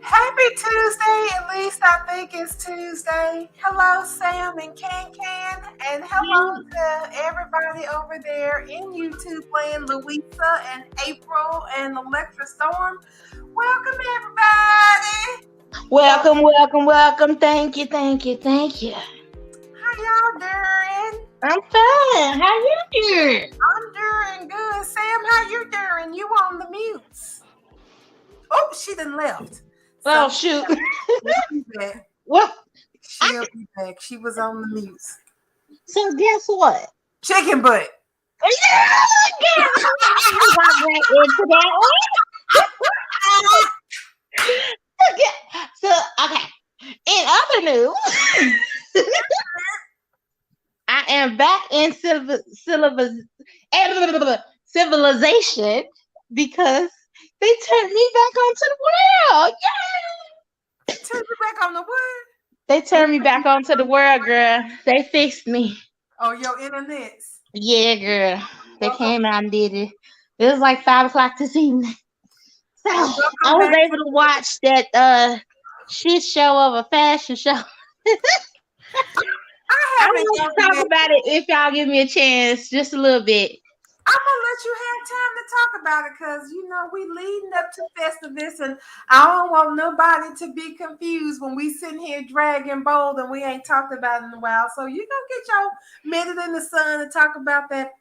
Happy Tuesday, at least I think it's Tuesday. Hello, Sam and Can, and hello to everybody over there in YouTube land, Louisa and April and Alexa Storm. Welcome, everybody. Welcome. Thank you. How y'all doing? I'm fine. How you doing? I'm doing good. Sam, how you doing? You on the mutes. Oh, she done left. Oh, shoot. She'll be back. What? She'll be back. She was on the mutes. So guess what? Chicken butt. Yeah, into that one. So, okay. In other news, I am back in civilization because they turned me back onto the world. Yay! Turn you back on the what? They turned me back onto the world, girl. They fixed me. Oh, your internets. Yeah, girl. They came out and did it. It was like 5:00 this evening. So I was able to watch that shit show of a fashion show. I want to talk about it if y'all give me a chance, just a little bit. I'm gonna let you have time to talk about it because you know we leading up to Festivus, and I don't want nobody to be confused when we sitting here dragging bold and we ain't talked about it in a while. So you gonna get your minute in the sun and talk about that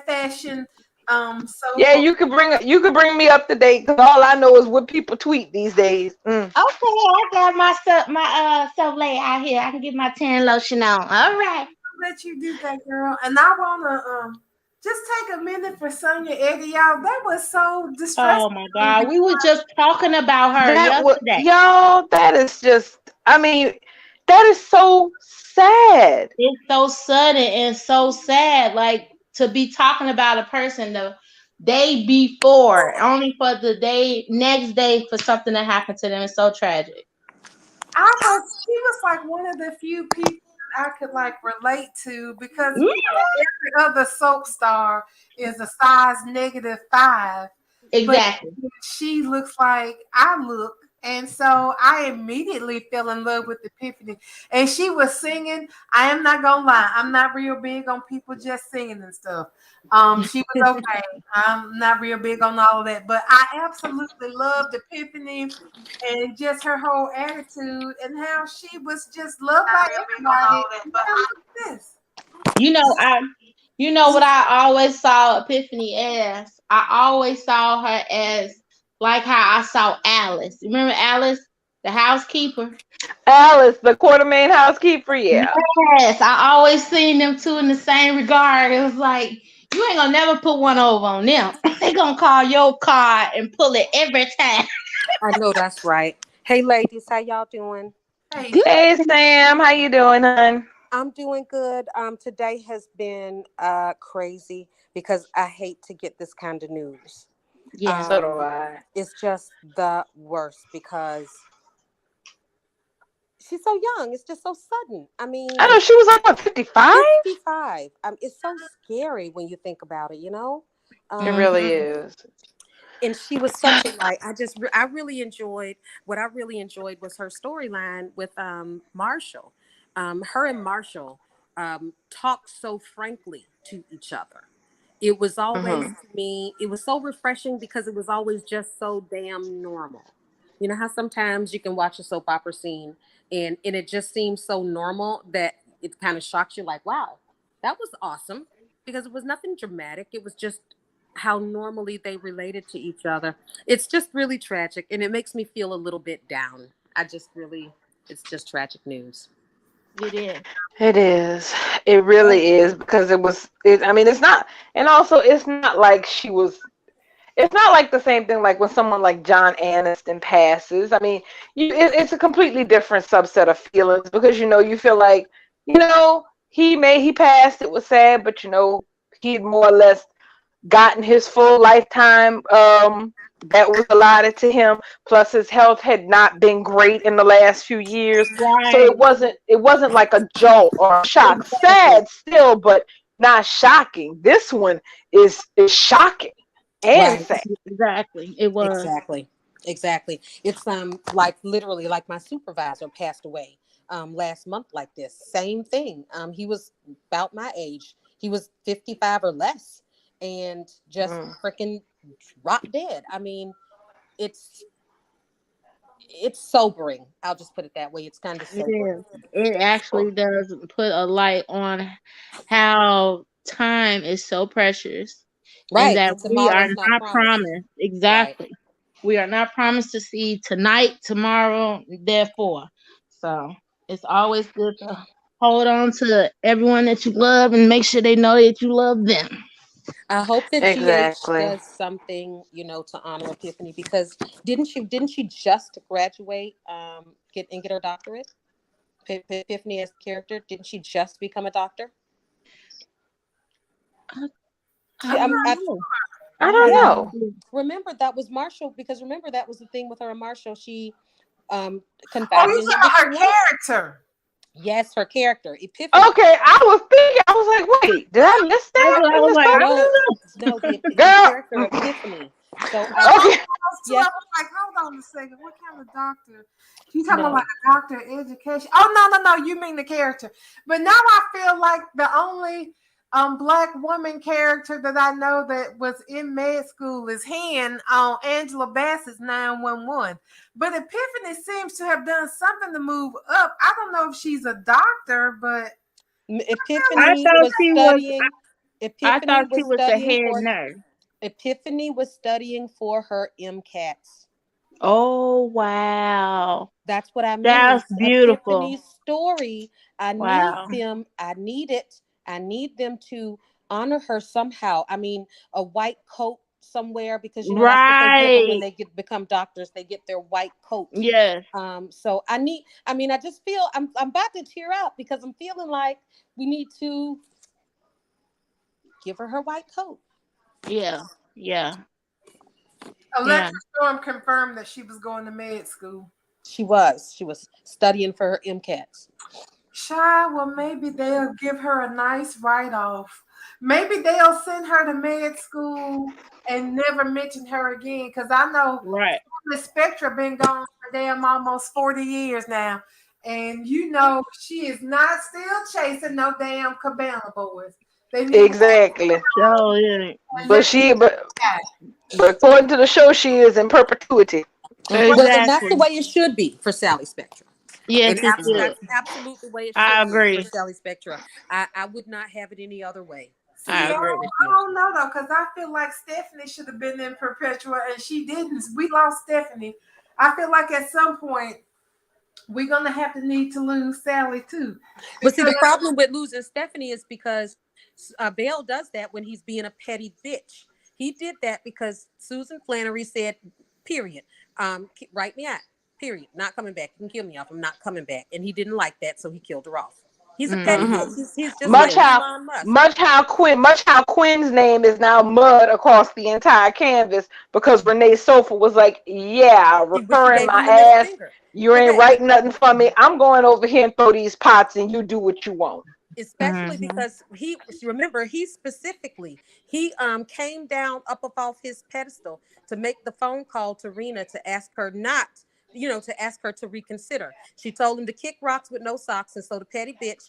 fashion. So yeah, you can bring me up to date because all I know is what people tweet these days. Okay, I got my stuff lay out here. I can get my tan lotion on. All right, I'll let you do that, girl. And I wanna just take a minute for Sonia Eddie, y'all. That was so distressing. Oh my God, we were just talking about her yesterday. Y'all, that is just. I mean, that is so sad. It's so sudden and so sad. Like to be talking about a person the day before, only for the next day for something that happened to them. It's so tragic. She was like one of the few people I could like relate to because every other soap star is a size -5. Exactly. But she looks like I look. And so I immediately fell in love with Epiphany. And she was singing. I am not going to lie. I'm not real big on people just singing and stuff. She was okay. I'm not real big on all of that. But I absolutely loved Epiphany and just her whole attitude and how she was just loved by everybody. You know what I always saw Epiphany as? I always saw her as like how I saw Alice. Remember Alice, the housekeeper? Alice, the Quartermain housekeeper, yeah. Yes, I always seen them two in the same regard. It was like, you ain't gonna never put one over on them. They gonna call your card and pull it every time. I know that's right. Hey, ladies, how y'all doing? Hey, Sam, how you doing, hon? I'm doing good. Today has been crazy because I hate to get this kind of news. Yeah, so do I. It's just the worst because she's so young. It's just so sudden. I mean, I know she was on what, 55? 55. It's so scary when you think about it. You know, it really is. And she was such a light. I really enjoyed what I really enjoyed was her storyline with Marshall. Her and Marshall talked so frankly to each other. It was always to me, it was so refreshing because it was always just so damn normal. You know how sometimes you can watch a soap opera scene and it just seems so normal that it kind of shocks you like, wow, that was awesome. Because it was nothing dramatic. It was just how normally they related to each other. It's just really tragic and it makes me feel a little bit down. It's just tragic news. It is. It is. It really is because I mean, it's not, and also it's not like it's not like the same thing like when someone like John Aniston passes. I mean, it's a completely different subset of feelings because, you feel like, he passed, it was sad, but, he more or less gotten his full lifetime that was allotted to him. Plus, his health had not been great in the last few years, so Right. it wasn't like a jolt or a shock. Sad still, but not shocking. This one is shocking and Right. sad. Exactly. It was. Exactly. It's like literally like my supervisor passed away last month like this. Same thing. He was about my age. He was 55 or less and just freaking dropped dead. I mean, it's sobering. I'll just put it that way. It's kind of It sobering. is. It actually does put a light on how time is so precious, and Right. that And we are tomorrow's not not promised. promised. Right. Exactly. We are not promised to see tonight, tomorrow, therefore. So it's always good to hold on to everyone that you love and make sure they know that you love them. I hope that GH Exactly. does something, to honor Epiphany because didn't she just graduate, get her doctorate? Epiphany as a character, didn't she just become a doctor? I She, don't I know. I don't have no know. idea. remember that was Marshall because remember that was the thing with her and Marshall. She Oh, confided you in him talking that about she her wanted. character? Yes, her character Epiphany. Okay, I was thinking. I was like, wait, did I miss That's that what I in was this like. I program? No, the Girl. character Epiphany. So Okay. I yes, was like, hold on a second. What kind of doctor? You talking no. about like a doctor of education? Oh no. You mean the character? But now I feel like the only black woman character that I know that was in med school is Hen on Angela Bassett's 911. But Epiphany seems to have done something to move up. I don't know if she's a doctor, but I Epiphany thought was she was. studying. I Epiphany thought she was was the studying head for. nurse. Epiphany was studying for her MCATs. Oh wow, That's what I mean. that's beautiful. Epiphany's story. Wow. I need them to honor her somehow. I mean, a white coat somewhere because that's what they give them when Right. they become doctors. They get their white coat. Yes. So I just feel I'm about to tear up because I'm feeling like we need to give her white coat. Yeah. Yeah. Alexa Yeah. Storm confirmed that she was going to med school. She was studying for her MCATs. Shy, well, maybe they'll give her a nice write-off. Maybe they'll send her to med school and never mention her again. Because I know Right. the Spectra been gone for damn almost 40 years now. And she is not still chasing no damn Cabana boys. They need Exactly. So yeah. But according to the show, she is in perpetuity. Well, and that's the Exactly. way it should be for Sally Spectra. Yes, it should. That's absolutely the way it I should be agree. for Sally Spectra. I would not have it any other way. I agree with I you. don't know though, because I feel like Stephanie should have been in Perpetua and she didn't. We lost Stephanie. I feel like at some point we're gonna have to need to lose Sally too. But see, the problem with losing Stephanie is because Bale does that when he's being a petty bitch. He did that because Susan Flannery said, "Period. Write me out. Period. Not coming back. You can kill me off. I'm not coming back." And he didn't like that, so he killed her off. He's a petty bitch. He's just like Elon Musk. Much how Quinn's name is now mud across the entire canvas because Renee Sofa was like, yeah, referring my ass. You ain't writing nothing for me. I'm going over here and throw these pots and you do what you want. Especially because he specifically came down up off his pedestal to make the phone call to Rena to ask her to ask her to reconsider. She told him to kick rocks with no socks, and so the petty bitch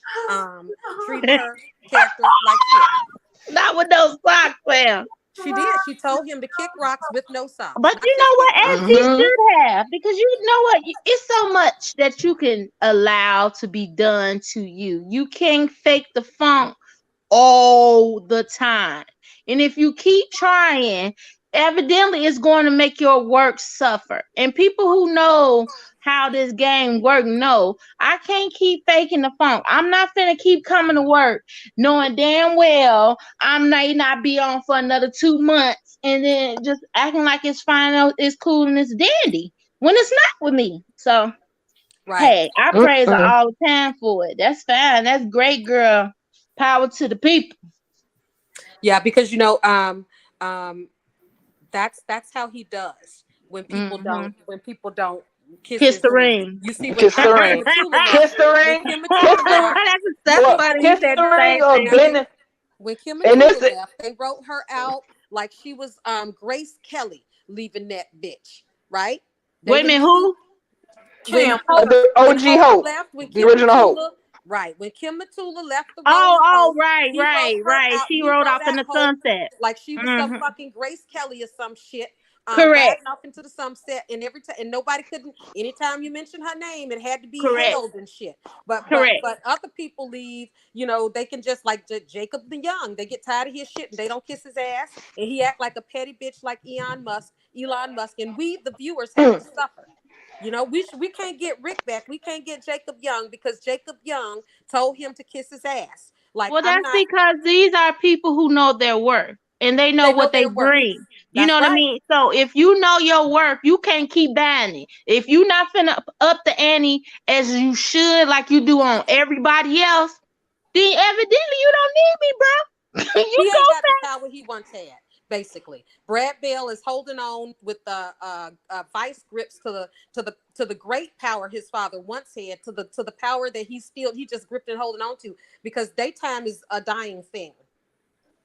treated her character like shit. Not with no socks, Sam. She did. She told him to kick rocks with no socks. But you know what? As he should have, because you know what? It's so much that you can allow to be done to you. You can't fake the funk all the time. And if you keep trying, evidently it's going to make your work suffer. And people who know how this game works know I can't keep faking the funk. I'm not finna keep coming to work knowing damn well I may not be on for another 2 months and then just acting like it's fine, it's cool and it's dandy when it's not with me. So hey, I praise her all the time for it. That's fine. That's great, girl. Power to the people. Yeah, because That's how he does when people don't kiss Kiss his the ring. ring. You see, Kiss the ring. Kiss the ring. That's Well, funny. kiss He said the the ring same or thing. bend. When Kim And and this Tula left, they wrote her out like she was Grace Kelly leaving that bitch, right? Wait a minute, who? Kim. The when OG Hope Hope, left, when the Kim original Hope. Matula, right? When Kim Matula left the Oh, Rolling right, Stone, he wrote her out. She He rode wrote off in out the Hope sunset. like she was some fucking Grace Kelly or some shit. Correct. Riding off into the sunset, and every time, and nobody couldn't. Anytime you mention her name, it had to be Correct. held and shit. But Correct. but other people leave. You know, they can just like Jacob the Young. They get tired of his shit and they don't kiss his ass, and he act like a petty bitch like Elon Musk, and we the viewers have to suffer. You know, we can't get Rick back. We can't get Jacob Young because Jacob Young told him to kiss his ass. Like, well, that's because these are people who know their worth and they know what they bring. You know what I mean? So if you know your worth, you can't keep buying it. If you not finna up the ante as you should, like you do on everybody else, then evidently you don't need me, bro. He ain't got the power he once had. Basically, Brad Bell is holding on with the vice grips to the great power his father once had, to the power that he just gripped and holding on to, because daytime is a dying thing.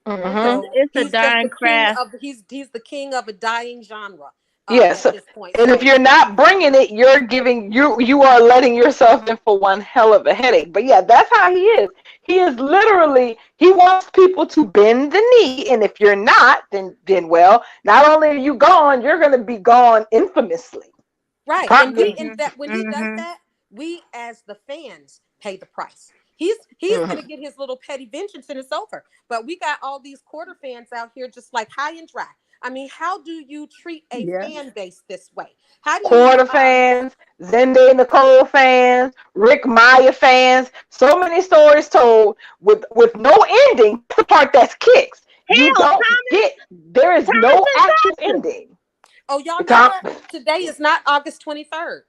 So it's a dying craft. He's the king of a dying genre. Yes, at this point. And if you're not bringing it, you are letting yourself in for one hell of a headache. But yeah, that's how he is. He is literally, he wants people to bend the knee, and if you're not, then well, not only are you gone, you're going to be gone infamously. Right. And when he does that, we as the fans pay the price. He's going to get his little petty vengeance and it's over. But we got all these quarter fans out here just like high and dry. I mean, how do you treat a fan base this way? How do Quarter fans, Zende Nicole fans, Rick Maya fans, so many stories told with no ending. The part that's kicks. You don't get, there is no actual ending. Oh, y'all know today is not August 23rd.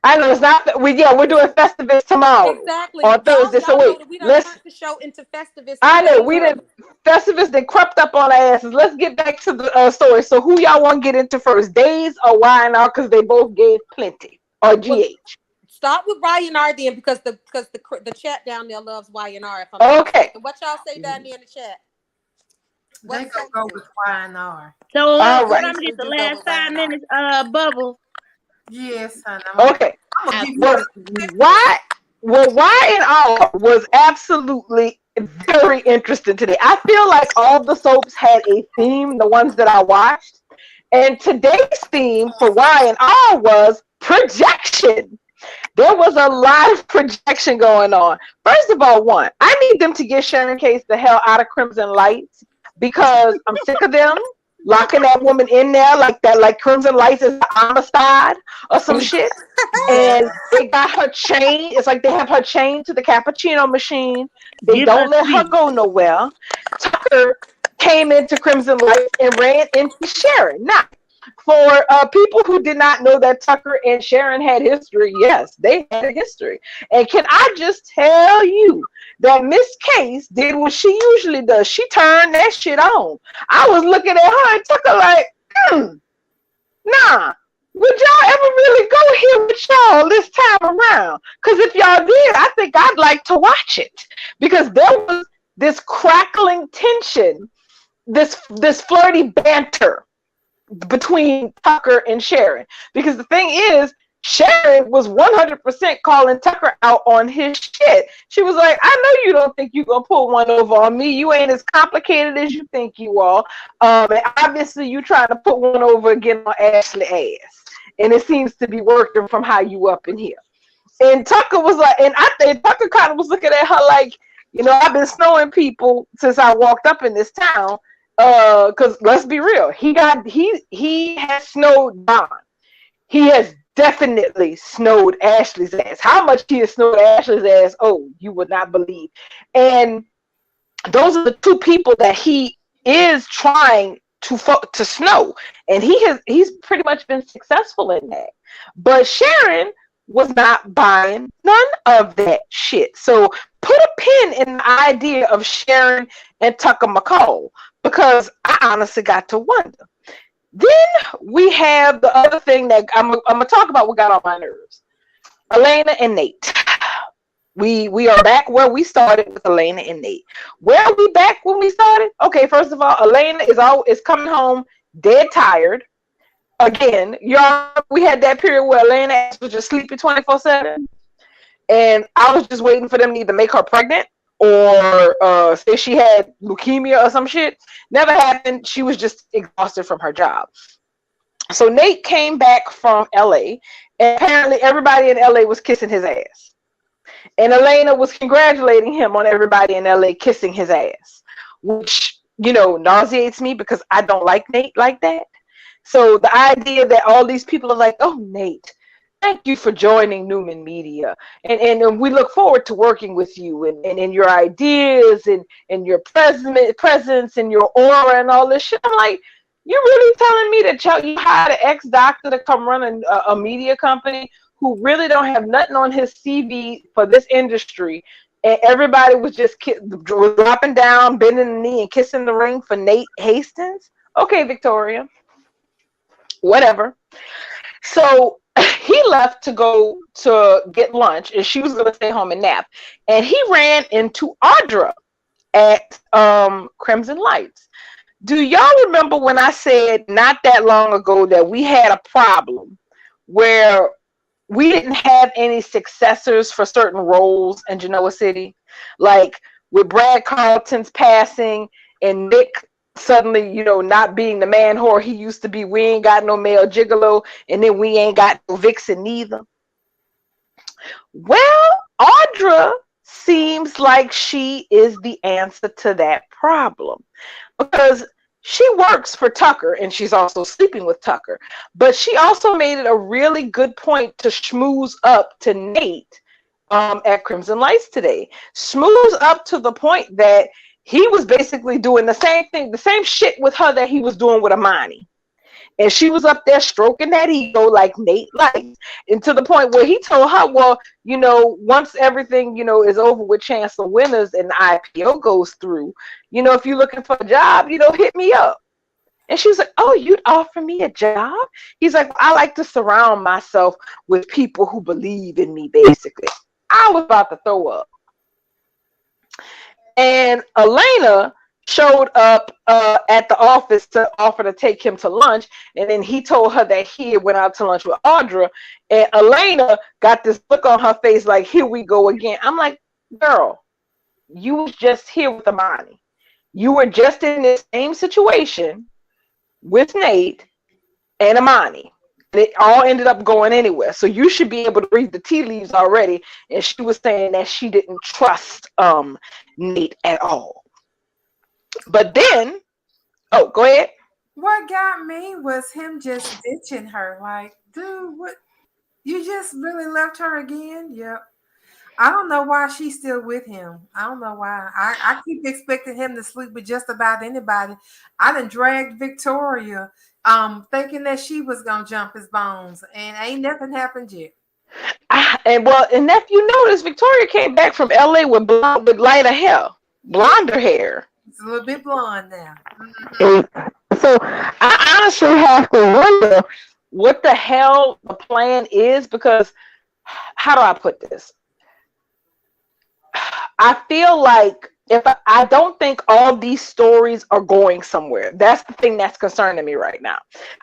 I know it's not. We're doing Festivus tomorrow. Exactly. On Thursday. So wait, let's turn the show into Festivus. I know we didn't. Festivus that crept up on our asses. Let's get back to the story. So who y'all want to get into first, Days or Y&R? Because they both gave plenty. Or GH. Well, start with Y&R then, because the chat down there loves Y&R. Okay. What y'all say down there in the chat? They gonna go with Y&R. So I'm gonna get the last 5 minutes. Bubble. Yes, honey. Okay. Well, Y&R was absolutely very interesting today. I feel like all the soaps had a theme, the ones that I watched. And today's theme for Y&R was projection. There was a lot of projection going on. First of all, I need them to get Sharon Case the hell out of Crimson Lights, because I'm sick of them locking that woman in there like that, like Crimson Lights is homicide or some shit. And they got her chained. It's like they have her chained to the cappuccino machine. They don't let her go nowhere. Tucker came into Crimson Lights and ran into Sharon. Now, for people who did not know that Tucker and Sharon had history, yes, they had a history. And can I just tell you that Miss Case did what she usually does? She turned that shit on. I was looking at her and Tucker like, nah, would y'all ever really go here with y'all this time around? Because if y'all did, I think I'd like to watch it. Because there was this crackling tension, this flirty banter between Tucker and Sharon. Because the thing is, Sharon was 100% calling Tucker out on his shit. She was like, I know you don't think you're going to pull one over on me. You ain't as complicated as you think you are. And obviously you trying to put one over again on Ashley ass. And it seems to be working from how you up in here. And Tucker was like, and I think Tucker kind of was looking at her like, you know, I've been snowing people since I walked up in this town. Because let's be real, he has snowed Don. He has definitely snowed Ashley's ass. How much he has snowed Ashley's ass, oh, you would not believe. And those are the two people that he is trying to snow, and he's pretty much been successful in that. But Sharon was not buying none of that shit. So put a pin in the idea of Sharon and Tucker McCall, because I honestly got to wonder. Then we have the other thing that I'm gonna talk about. What got on my nerves? Elena and Nate. We are back where we started with Elena and Nate. Where are we back when we started? Okay, first of all, Elena is coming home dead tired. Again, y'all, we had that period where Elena was just sleeping 24/7, and I was just waiting for them to either make her pregnant or say she had leukemia or some shit. Never happened. She was just exhausted from her job. So Nate came back from LA, and apparently everybody in LA was kissing his ass. And Elena was congratulating him on everybody in LA kissing his ass, which, nauseates me because I don't like Nate like that. So the idea that all these people are like, oh, Nate, thank you for joining Newman Media. And we look forward to working with you and your ideas and your presence and your aura and all this shit. I'm like, you're really telling me that you hired an ex-doctor to come run a media company who really don't have nothing on his CV for this industry, and everybody was just dropping down, bending the knee, and kissing the ring for Nate Hastings? Okay, Victoria. Whatever. So he left to go to get lunch, and she was going to stay home and nap. And he ran into Audra at Crimson Lights. Do y'all remember when I said not that long ago that we had a problem where we didn't have any successors for certain roles in Genoa City? Like with Brad Carlton's passing and Nick suddenly, not being the man whore he used to be. We ain't got no male gigolo, and then we ain't got no vixen neither. Well, Audra seems like she is the answer to that problem, because she works for Tucker and she's also sleeping with Tucker. But she also made it a really good point to schmooze up to Nate at Crimson Lights today. Schmooze up to the point that he was basically doing the same thing, the same shit with her that he was doing with Amani. And she was up there stroking that ego like Nate likes. And to the point where he told her, well, once everything, is over with Chancellor Winners and the IPO goes through, if you're looking for a job, hit me up. And she was like, oh, you'd offer me a job? He's like, I like to surround myself with people who believe in me, basically. I was about to throw up. And Elena showed up at the office to offer to take him to lunch, and then he told her that he went out to lunch with Audra, and Elena got this look on her face like, here we go again. I'm like, girl, you was just here with Amani. You were just in this same situation with Nate and Amani. And it all ended up going anywhere. So you should be able to read the tea leaves already. And she was saying that she didn't trust Nate at all. But then, go ahead. What got me was him just ditching her. Like, dude, what? You just really left her again? Yep. I don't know why she's still with him. I don't know why. I keep expecting him to sleep with just about anybody. I done dragged Victoria, thinking that she was gonna jump his bones, and ain't nothing happened yet. And if you notice, Victoria came back from LA with lighter hair, blonder hair. It's a little bit blonde now. Mm-hmm. So I honestly have to wonder what the hell the plan is, because how do I put this? I feel like I don't think all these stories are going somewhere. That's the thing that's concerning me right now.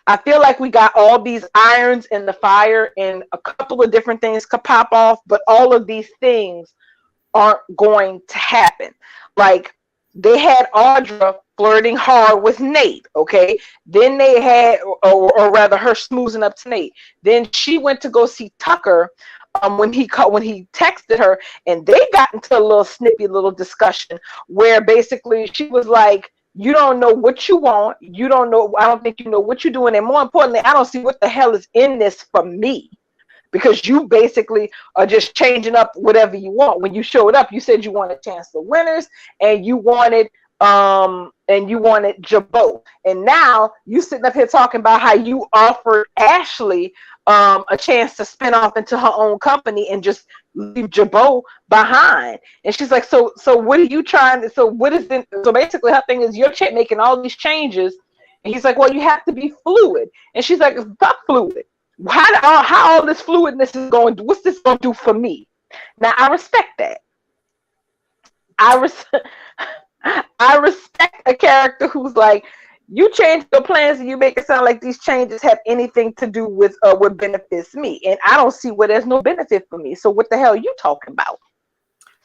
I feel like we got all these irons in the fire and a couple of different things could pop off, but all of these things aren't going to happen. Like, they had Audra flirting hard with Nate, okay? Then they had, or rather her smoozing up to Nate. Then she went to go see Tucker when he texted her, and they got into a little snippy little discussion where basically she was like, you don't know what you want. You don't know. I don't think you know what you're doing. And more importantly, I don't see what the hell is in this for me, because you basically are just changing up whatever you want. When you showed up, you said you wanted Chancellor Winners and you wanted Jabot. And now you sitting up here talking about how you offered Ashley a chance to spin off into her own company and just leave Jabot behind. And she's like, so what are you trying to, so what is it? So basically her thing is, you're making all these changes. And he's like, well, you have to be fluid. And she's like, fuck fluid. How all this fluidness is going to, what's this going to do for me? Now, I respect that. I respect a character who's like, you change your plans and you make it sound like these changes have anything to do with what benefits me. And I don't see where there's no benefit for me. So what the hell are you talking about?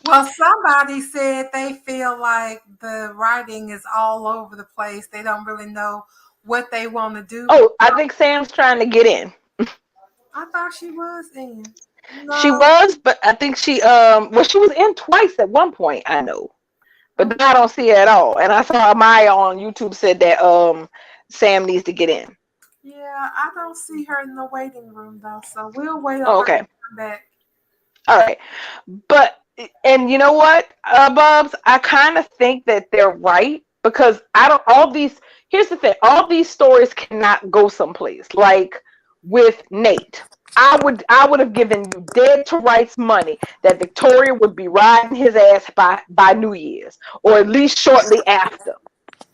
Well, somebody said they feel like the writing is all over the place. They don't really know what they want to do. Oh, I think Sam's trying to get in. I thought she was in. No. She was, but I think she she was in twice at one point, I know. But then I don't see her at all. And I saw Maya on YouTube said that Sam needs to get in. Yeah, I don't see her in the waiting room though. So we'll wait on Okay. her to come back. All right. But and you know what, Bubs, I kind of think that they're right, because here's the thing, all these stories cannot go someplace. Like with Nate, I would have given you dead to rights money that Victoria would be riding his ass by New Year's, or at least shortly after.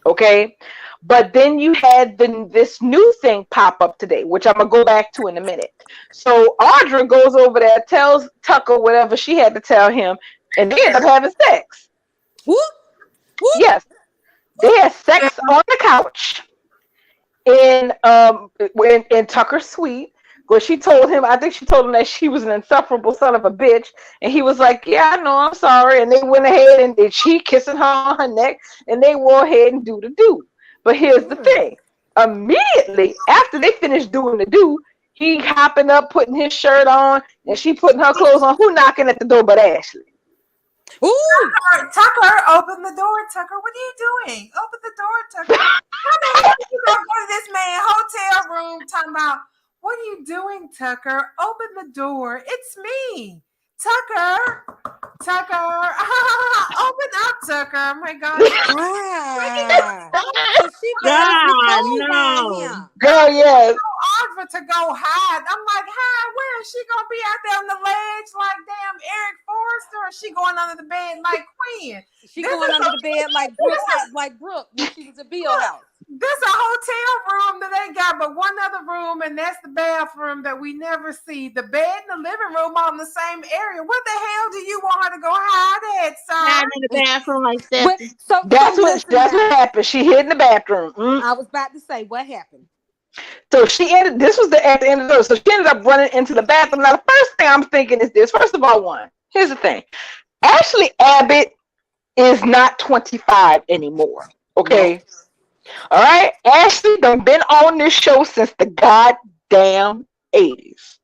Okay? But then you had this new thing pop up today, which I'm going to go back to in a minute. So Audra goes over there, tells Tucker whatever she had to tell him, and they end up having sex. Whoop, whoop. Yes. They had sex on the couch in Tucker's suite, where she told him, I think she told him that she was an insufferable son of a bitch. And he was like, yeah, I know, I'm sorry. And they went ahead and she kissing her on her neck, and they went ahead and do the do. But here's the thing. Immediately after they finished doing the do, he hopping up, putting his shirt on, and she putting her clothes on. Who knocking at the door but Ashley? Ooh. Tucker, open the door, Tucker. What are you doing? Open the door, Tucker. How the hell you gonna go to this man's hotel room talking about, what are you doing, Tucker? Open the door. It's me. Tucker. Open up, Tucker. Oh my God. Wow. So she no. Girl, yes. Audra to go hide. I'm like, hi, where is she gonna be out there on the ledge like damn Eric Forrester? Or is she going under the bed like Queen? She going under the bed like Brooke when she was at Bill House. There's a hotel room that ain't got but one other room, and that's the bathroom that we never see. The bed and the living room are in the same area. What the hell do you want her to go hide at, sir? Hide in the bathroom like that. That's what happened. She hid in the bathroom. I was about to say, what happened? So this was at the end of the day. So she ended up running into the bathroom. Now, the first thing I'm thinking is this. First of all, here's the thing. Ashley Abbott is not 25 anymore. Okay? No. All right? Ashley done been on this show since the goddamn 80s.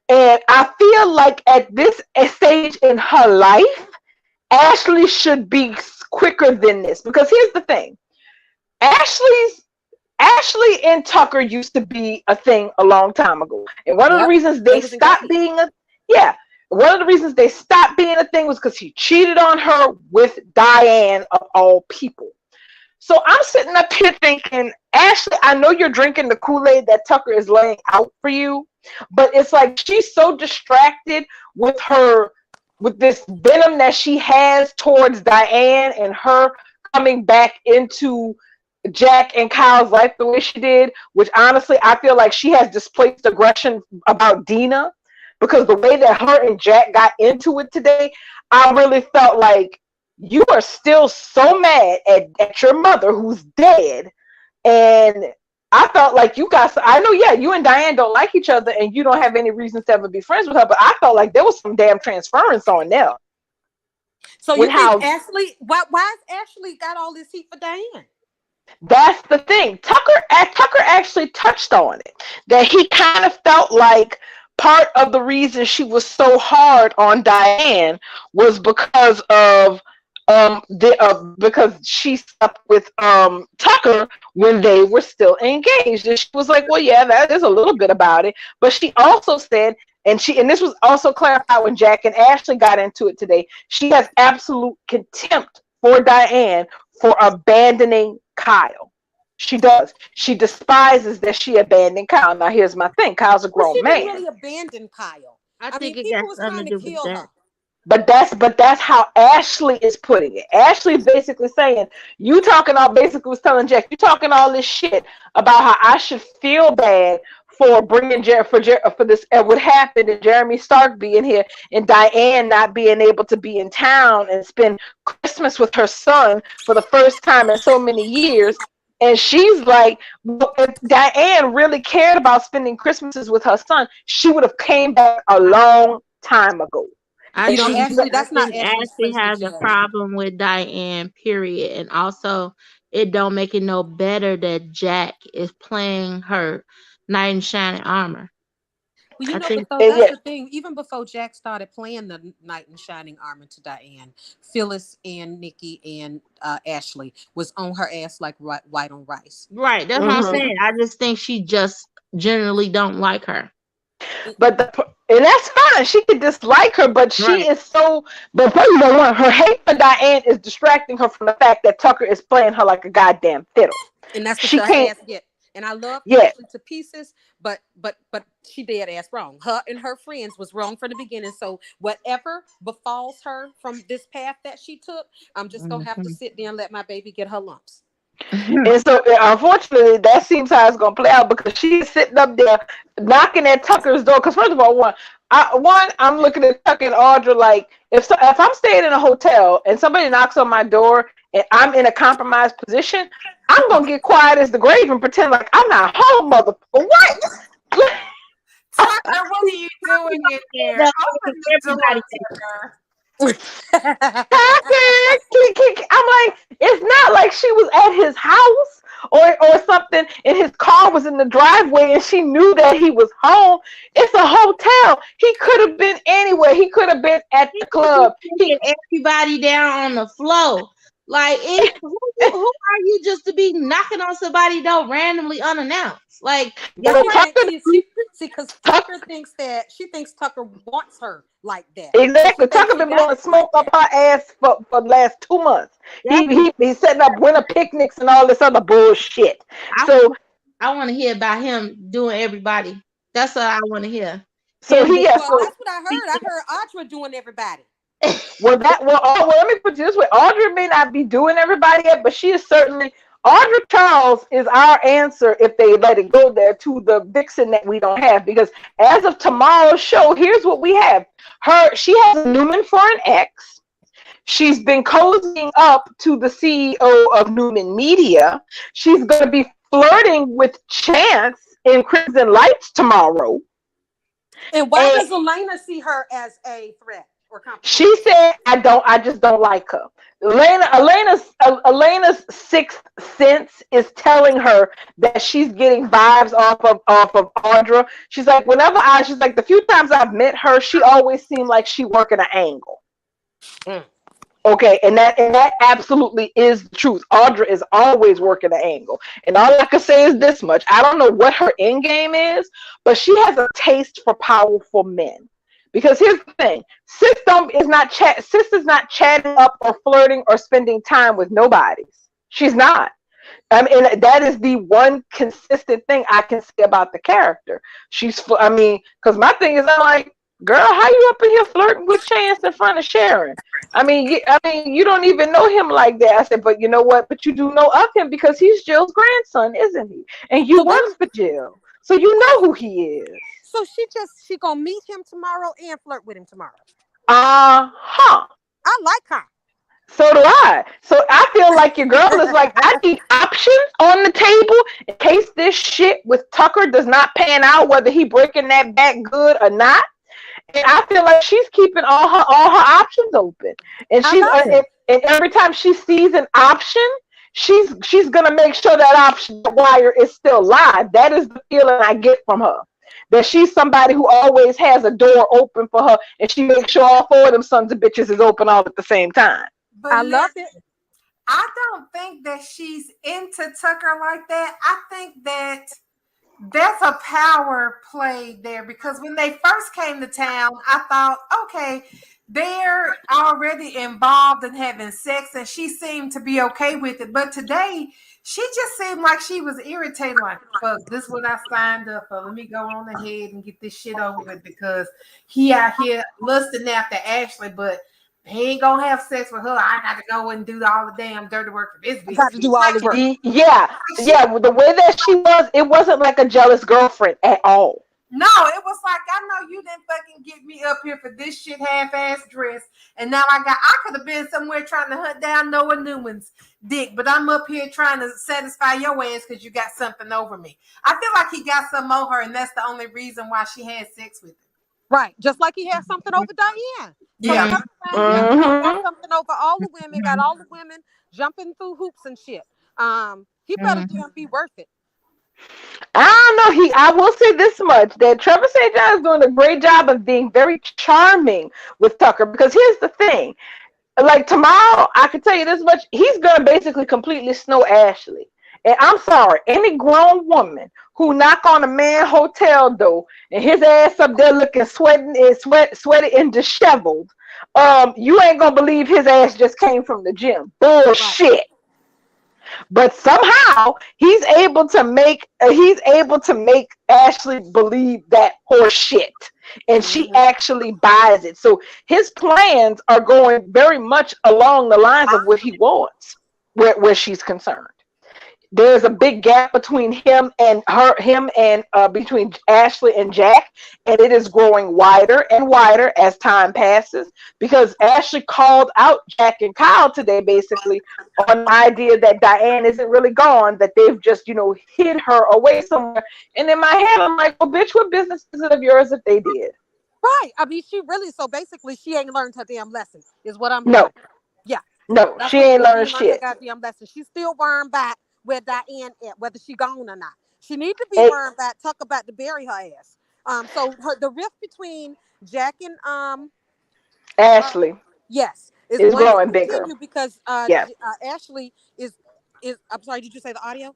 And I feel like at this stage in her life, Ashley should be quicker than this. Because here's the thing. Ashley and Tucker used to be a thing a long time ago. And one of the reasons they stopped being a thing was because he cheated on her with Diane of all people. So I'm sitting up here thinking, Ashley, I know you're drinking the Kool-Aid that Tucker is laying out for you, but it's like she's so distracted with this venom that she has towards Diane and her coming back into Jack and Kyle's life the way she did, which honestly I feel like she has displaced aggression about Dina, because the way that her and Jack got into it today, I really felt like you are still so mad at your mother who's dead. And I felt like you guys, I know, yeah, you and Diane don't like each other and you don't have any reason to ever be friends with her, but I felt like there was some damn transference on there. So you think Ashley, why has Ashley got all this heat for Diane? That's the thing. Tucker actually touched on it, that he kind of felt like part of the reason she was so hard on Diane was because of because she slept with Tucker when they were still engaged. And she was like, well, yeah, that is a little bit about it. But she also said, and this was also clarified when Jack and Ashley got into it today, she has absolute contempt for Diane for abandoning Kyle. She does. She despises that she abandoned Kyle. Now, here's my thing. Kyle's a Well, grown she didn't man. really abandon Kyle. I I think mean, it got people was something trying to to do with kill that. her. But that's how Ashley is putting it. Ashley basically saying, you talking all basically was telling Jack, you talking all this shit about how I should feel bad for bringing for this what happened and Jeremy Stark being here and Diane not being able to be in town and spend Christmas with her son for the first time in so many years. And she's like, well, if Diane really cared about spending Christmases with her son, she would have came back a long time ago. I You know, think Ashley, that's I not think Ashley's Ashley place to has a judge. problem with Diane, period. And also it don't make it no better that Jack is playing her knight in shining armor. Well, you I know, think but though that's Yeah. the thing. Even before Jack started playing the knight in shining armor to Diane, Phyllis and Nikki and Ashley was on her ass like white on rice. right, that's what I'm saying. I just think she just generally don't like her. But and that's fine. She could dislike her, but she Right. is so. But first of all, her hate for Diane is distracting her from the fact that Tucker is playing her like a goddamn fiddle. And that's what She her can't. ass get. And I love Yeah. Ashley to pieces, but she dead ass wrong. Her and her friends was wrong from the beginning. So whatever befalls her from this path that she took, I'm just gonna have to sit there and let my baby get her lumps. And so, unfortunately, that seems how it's gonna play out because she's sitting up there knocking at Tucker's door. Because first of all, I'm looking at Tucker and Audra like if I'm staying in a hotel and somebody knocks on my door and I'm in a compromised position, I'm gonna get quiet as the grave and pretend like I'm not home, motherfucker. What? Tucker, what are you doing in there? Open the door, Tucker. Tucker, I'm like, it's not like she was at his house or something and his car was in the driveway and she knew that he was home. It's a hotel. He could have been anywhere. He could have been at the club. Get everybody down on the floor. Like, who are you just to be knocking on somebody's door randomly unannounced? Like, because Tucker thinks that she thinks Tucker wants her like that. Exactly. Tucker been blowing smoke up her ass for the last 2 months. Yep. He's setting up winter picnics and all this other bullshit. I want to hear about him doing everybody. That's what I want to hear. So that's what I heard. I heard Audra doing everybody. Well, let me put it this way. Audra may not be doing everybody yet, but she is certainly. Audra Charles is our answer if they let it go there to the vixen that we don't have. Because as of tomorrow's show, here's what we have. She has Newman for an ex. She's been cozying up to the CEO of Newman Media. She's going to be flirting with Chance in Crimson Lights tomorrow. And why does Elena see her as a threat or competition? She said, I just don't like her. Elena's sixth sense is telling her that she's getting vibes off of Audra. She's like, she's like, the few times I've met her, she always seemed like she working an angle. Okay, and that absolutely is the truth. Audra is always working an angle. And all I can say is this much. I don't know what her end game is, but she has a taste for powerful men. Because here's the thing, Sis is not chatting up or flirting or spending time with nobody. She's not. I mean, that is the one consistent thing I can say about the character. Because my thing is, I'm like, girl, how you up in here flirting with Chance in front of Sharon? I mean, you don't even know him like that. I said, but you know what? But you do know of him because he's Jill's grandson, isn't he? And you work for Jill, so you know who he is. So she gonna meet him tomorrow and flirt with him tomorrow. I like her. So do I. So I feel like your girl is like, I need options on the table in case this shit with Tucker does not pan out, whether he breaking that back good or not. And I feel like she's keeping all her options open. And and every time she sees an option, she's gonna make sure that option wire is still live. That is the feeling I get from her. That she's somebody who always has a door open for her, and she makes sure all 4 of them sons of bitches is open all at the same time. But I love it. I don't think that she's into Tucker like that. I think that that's a power play there because when they first came to town, I thought, okay, they're already involved in having sex, and she seemed to be okay with it. But today, she just seemed like she was irritated. Like, fuck, this is what I signed up for. Let me go on ahead and get this shit over with, because he out here lusting after Ashley, but he ain't gonna have sex with her. I got to go and do all the damn dirty work for this bitch. Got to do all the work. Yeah. The way that she was, it wasn't like a jealous girlfriend at all. No, it was like, I know you didn't fucking get me up here for this shit half-ass dress, and now I could have been somewhere trying to hunt down Noah Newman's dick, but I'm up here trying to satisfy your ass because you got something over me. I feel like he got something over her, and that's the only reason why she had sex with him. Right, just like he had something over Diane. Yeah. He got something over all the women, got all the women jumping through hoops and shit. He better damn be worth it. I don't know. I will say this much, that Trevor St. John is doing a great job of being very charming with Tucker, because here's the thing. Like, tomorrow, I can tell you this much, he's gonna basically completely snow Ashley. And I'm sorry, any grown woman who knock on a man hotel door and his ass up there looking sweaty and disheveled, you ain't gonna believe his ass just came from the gym. Bullshit. But somehow he's able to make Ashley believe that horse shit, and she actually buys it. So his plans are going very much along the lines of what he wants, where she's concerned. There's a big gap between him and between Ashley and Jack, and it is growing wider and wider as time passes, because Ashley called out Jack and Kyle today, basically, on the idea that Diane isn't really gone, that they've just, hid her away somewhere. And in my head, I'm like, well, bitch, what business is it of yours if they did? Right. I mean, so basically, she ain't learned her damn lesson, is what I'm No. Yeah. No, she ain't learned shit. Goddamn lesson. She's still worrying back where Diane at, whether she gone or not. She need to be worrying back, talk about to bury her ass. So the rift between Jack and Ashley, yes, is growing bigger because Ashley is. I'm sorry, did you say the audio?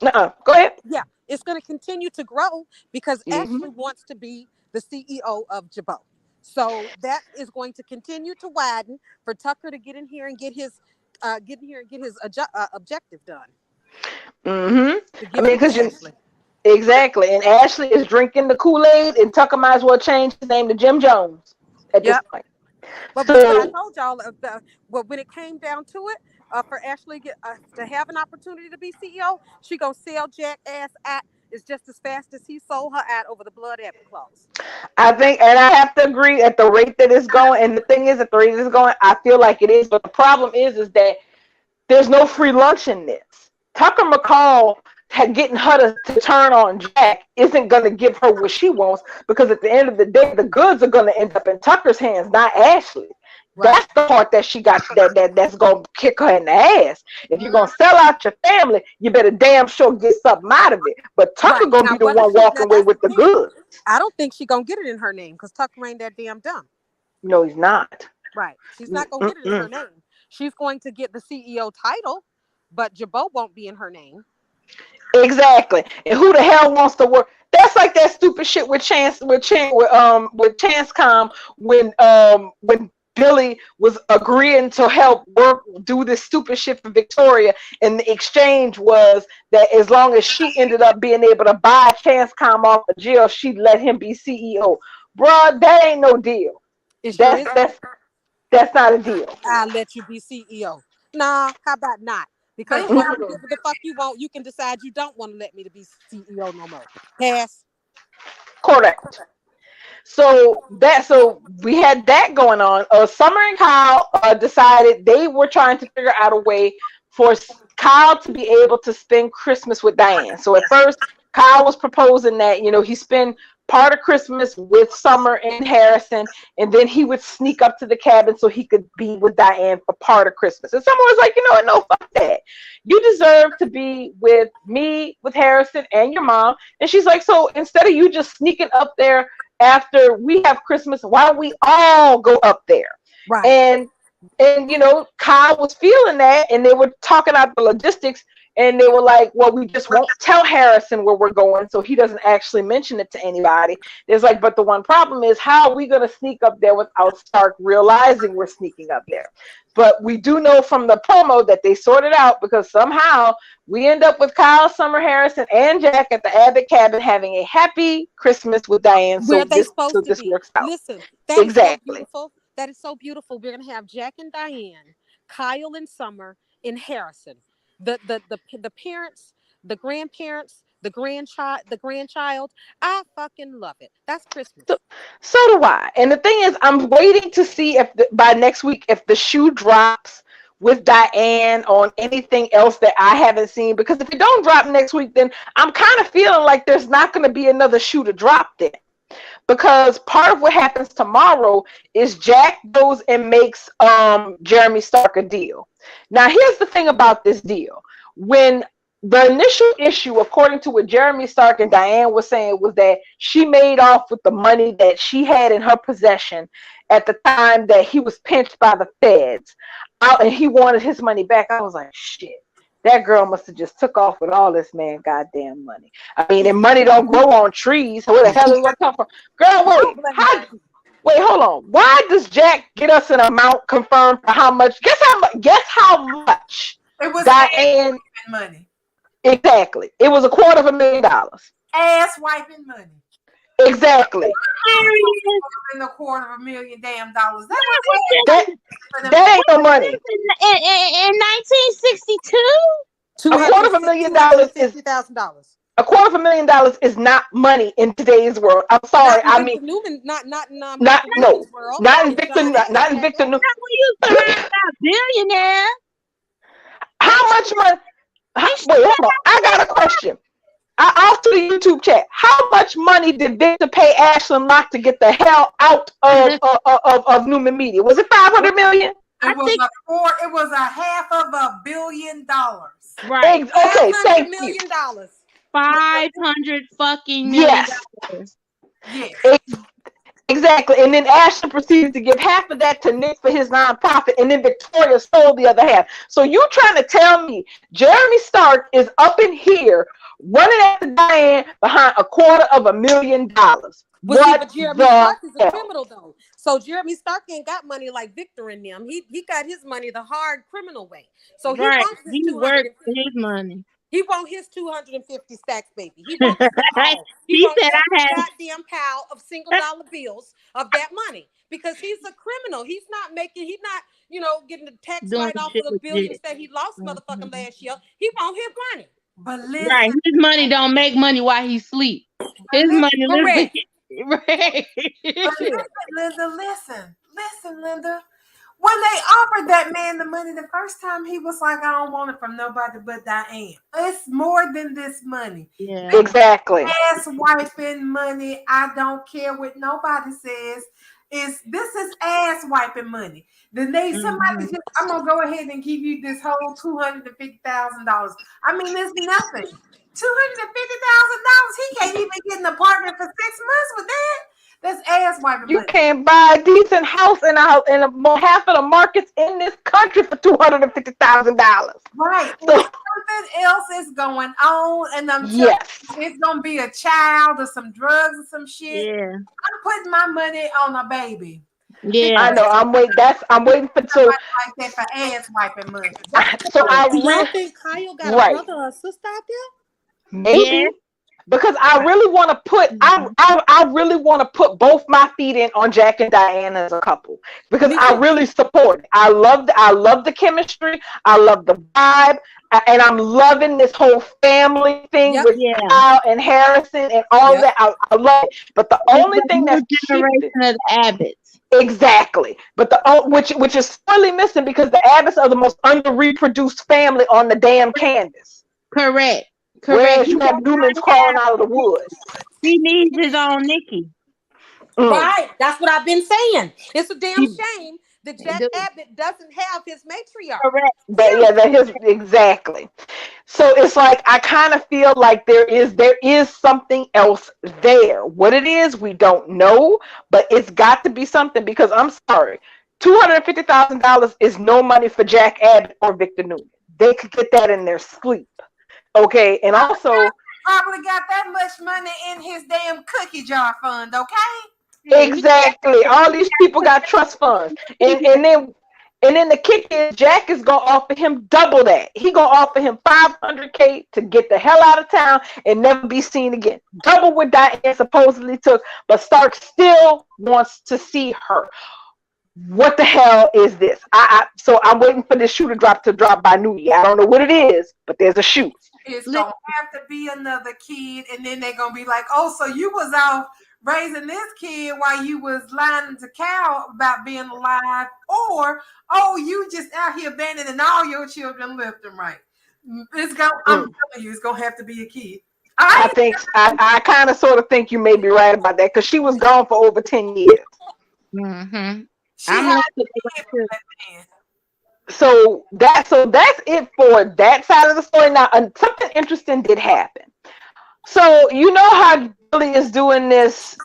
Go ahead. Yeah, it's going to continue to grow because Ashley wants to be the CEO of Jabot. So that is going to continue to widen for Tucker to get in here and get his objective done. I mean, because exactly, and Ashley is drinking the Kool-Aid, and Tucker might as well change his name to Jim Jones at this point. But I told y'all, when it came down to it, for Ashley to have an opportunity to be CEO, she gonna sell Jack ass at is just as fast as he sold her at over the Blood Apple clause. I think, and I have to agree, at the rate that it's going, and the thing is, at the rate it's going, I feel like it is, but the problem is that there's no free lunch in this. Tucker McCall getting her to turn on Jack isn't going to give her what she wants, because at the end of the day, the goods are going to end up in Tucker's hands, not Ashley. Right. That's the part that she got that's going to kick her in the ass. If you're going to sell out your family, you better damn sure get something out of it. But Tucker going to be the one walking away with the goods. I don't think she's going to get it in her name, because Tucker ain't that damn dumb. No, he's not. Right. She's not going to get it in her name. She's going to get the CEO title, but Jabot won't be in her name. Exactly. And who the hell wants to work? That's like that stupid shit with Chancecom when Billy was agreeing to help do this stupid shit for Victoria, and the exchange was that as long as she ended up being able to buy Chancecom off of jail, she'd let him be CEO. Bruh, that ain't no deal. That's not a deal. I'll let you be CEO. Nah, how about not? Because if you do the fuck you want, you can decide you don't want to let me to be CEO no more. Pass. Correct. So we had that going on. Summer and Kyle decided they were trying to figure out a way for Kyle to be able to spend Christmas with Diane. So at first, Kyle was proposing that, he spend part of Christmas with Summer and Harrison, and then he would sneak up to the cabin so he could be with Diane for part of Christmas. And Summer was like, no, fuck that. You deserve to be with me, with Harrison, and your mom. And she's like, so instead of you just sneaking up there after we have Christmas, why don't we all go up there? Right. And Kyle was feeling that, and they were talking about the logistics. And they were like, well, we just won't tell Harrison where we're going, so he doesn't actually mention it to anybody. There's like, but the one problem is, how are we going to sneak up there without Stark realizing we're sneaking up there? But we do know from the promo that they sorted out, because somehow we end up with Kyle, Summer, Harrison, and Jack at the Abbott cabin having a happy Christmas with Diane. Where So they supposed to this be. works out. Listen, that is so Exactly. beautiful. That is so beautiful. We're gonna have Jack and Diane, Kyle and Summer, and Harrison. The parents, the grandparents, the grandchild. I fucking love it. That's Christmas. So do I. And the thing is, I'm waiting to see if by next week, if the shoe drops with Diane on anything else that I haven't seen. Because if it don't drop next week, then I'm kind of feeling like there's not going to be another shoe to drop then. Because part of what happens tomorrow is Jack goes and makes Jeremy Stark a deal. Now, here's the thing about this deal. When the initial issue, according to what Jeremy Stark and Diane was saying, was that she made off with the money that she had in her possession at the time that he was pinched by the feds, and he wanted his money back. I was like, shit. That girl must have just took off with all this man goddamn money. I mean, and money don't grow on trees. So where the hell is that come from? Girl, wait, hold on. Why does Jack get us an amount confirmed for how much? Guess how much It was Diane money. Exactly. It was $250,000. Ass wiping money. Exactly. In $250,000 damn dollars. That ain't no money. In 1962, $250,000 is $250,000. $250,000 is not money in today's world. I'm sorry. Not I in mean, Victor Newman, not in no, world. not in Victor Newman. billionaire. How much money? Wait, hold on. I got a question. I'll to the YouTube chat. How much money did Victor pay Ashland Locke to get the hell out of Newman Media? Was it $500 million? It was $500 million. Right. Okay, thank $500 you. million. 500 fucking million. Yes. Yes. Exactly. And then Ashton proceeded to give half of that to Nick for his nonprofit, and then Victoria stole the other half. So you trying to tell me Jeremy Stark is up in here running after Diane behind $250,000? But Jeremy Stark is a criminal though. So Jeremy Stark ain't got money like Victor and them. He got his money the hard criminal way. So he wants his He worked for his money. He want his 250 stacks, baby. He wants it all. He wants said every I had goddamn pile of $1 bills of that money because he's a criminal. He's not, getting the tax write-off of the billions that he lost motherfucking last year. He want his money. But listen, right. His money don't make money while he sleep. His money, correct. Right. Listen, Linda. When they offered that man the money the first time, he was like, I don't want it from nobody but Diane. It's more than this money. Yeah. Exactly. Ass wiping money. I don't care what nobody says. This is ass wiping money. Then somebody just, I'm gonna go ahead and give you this whole $250,000. I mean, it's nothing. $250,000. He can't even get an apartment for 6 months with that. That's ass wiping. You can't buy a decent house in half of the markets in this country for $250,000. Right. So, something else is going on, and I'm it's gonna be a child or some drugs or some shit. Yeah. I'm putting my money on a baby. Yeah. I know. I'm waiting for like that for ass wiping money. So y'all think Kyle got a brother or a sister out there? Maybe. Yeah. Because I really want to put, I really want to put both my feet in on Jack and Diane as a couple because I really support it. I love the chemistry. I love the vibe, and I'm loving this whole family thing with Kyle and Harrison and all that. I love it. But the only thing that's generation of the Abbotts. Exactly, but which is sorely missing because the Abbotts are the most under-reproduced family on the damn canvas. Correct. Whereas you have Newman's crawling out of the woods. He needs his own Nikki. Right. That's what I've been saying. It's a damn shame that Jack Abbott doesn't have his matriarch. Correct. Exactly. So it's like I kind of feel like there is something else there. What it is, we don't know, but it's got to be something because I'm sorry, $250,000 is no money for Jack Abbott or Victor Newman. they could get that in their sleep. Okay, and also probably got that much money in his damn cookie jar fund. Okay. exactly. All these people got trust funds, and then the kick is Jack is gonna offer him double that. He gonna offer him $500K to get the hell out of town and never be seen again. Double what Diane supposedly took, but Stark still wants to see her. What the hell is this? So I'm waiting for this shoe to drop by New Year. I don't know what it is, but there's a shoe. It's gonna have to be another kid, and then they're gonna be like, "Oh, so you was out raising this kid while you was lying to Cal about being alive, or oh, you just out here abandoning all your children left and right." I'm telling you, it's gonna have to be a kid. I kind of sort of think you may be right about that because she was gone for over 10 years. Mm-hmm. So that's it for that side of the story. Now, something interesting did happen. So you know how Billy is doing this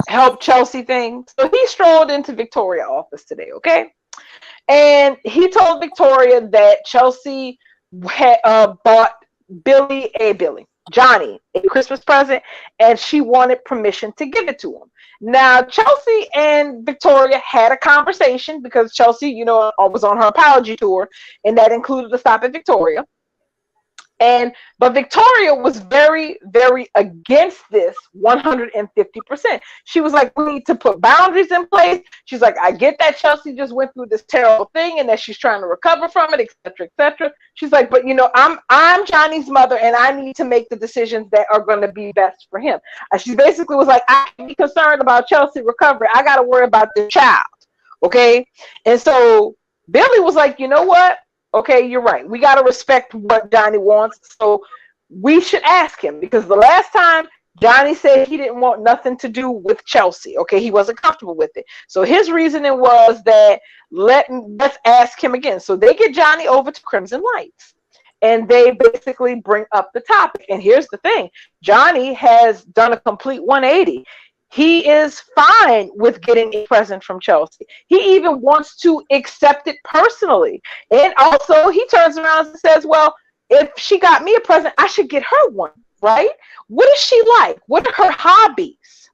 help Chelsea thing. So he strolled into Victoria's office today, okay? And he told Victoria that Chelsea had bought Johnny a Christmas present, and she wanted permission to give it to him. Now, Chelsea and Victoria had a conversation because Chelsea, you know, was on her apology tour, and that included a stop at Victoria. But Victoria was very, very against this 150%. She was like, we need to put boundaries in place. She's like, I get that Chelsea just went through this terrible thing and that she's trying to recover from it, etc., etc. She's like, but you know, I'm Johnny's mother and I need to make the decisions that are going to be best for him. She basically was like, I can't be concerned about Chelsea recovery. I got to worry about the child. Okay. And so Billy was like, you know what? Okay, you're right. We got to respect what Johnny wants. So we should ask him, because the last time Johnny said he didn't want nothing to do with Chelsea. Okay, he wasn't comfortable with it. So his reasoning was that let's ask him again. So they get Johnny over to Crimson Lights and they basically bring up the topic. And here's the thing. Johnny has done a complete 180. He is fine with getting a present from Chelsea. He even wants to accept it personally. And also he turns around and says, well, if she got me a present, I should get her one, right? What is she like? What are her hobbies?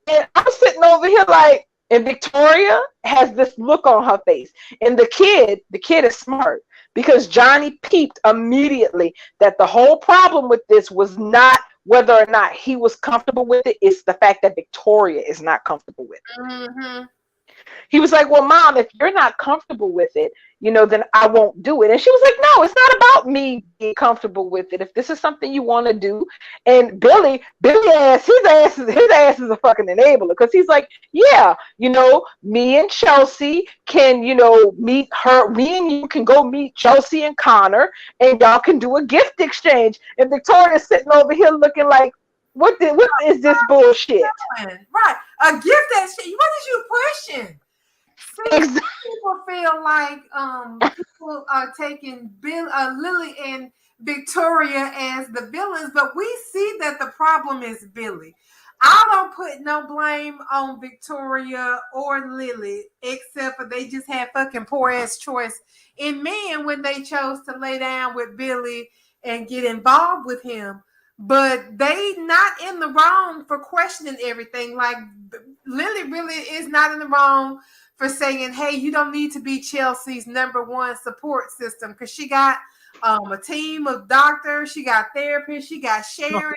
And I'm sitting over here like, and Victoria has this look on her face. And the kid is smart, because Johnny peeped immediately that the whole problem with this was not whether or not he was comfortable with it. It's the fact that Victoria is not comfortable with it. Mm-hmm. He was like, well, Mom, if you're not comfortable with it, you know, then I won't do it. And she was like, no, it's not about me being comfortable with it. If this is something you want to do. And Billy ass, his ass is a fucking enabler, because he's like, yeah, you know, me and Chelsea can, you know, meet her. Me and you can go meet Chelsea and Connor, and y'all can do a gift exchange. And Victoria's sitting over here looking like, what is this bullshit? Right, a gift exchange. What is you pushing? See, people feel like people are taking Lily and Victoria as the villains, but we see that the problem is Billy. I don't put no blame on Victoria or Lily, except for they just had fucking poor ass choice in men when they chose to lay down with Billy and get involved with him. But they not in the wrong for questioning everything. Like Lily really is not in the wrong for saying, hey, you don't need to be Chelsea's #1 support system, because she got a team of doctors, she got therapists, she got Sharon,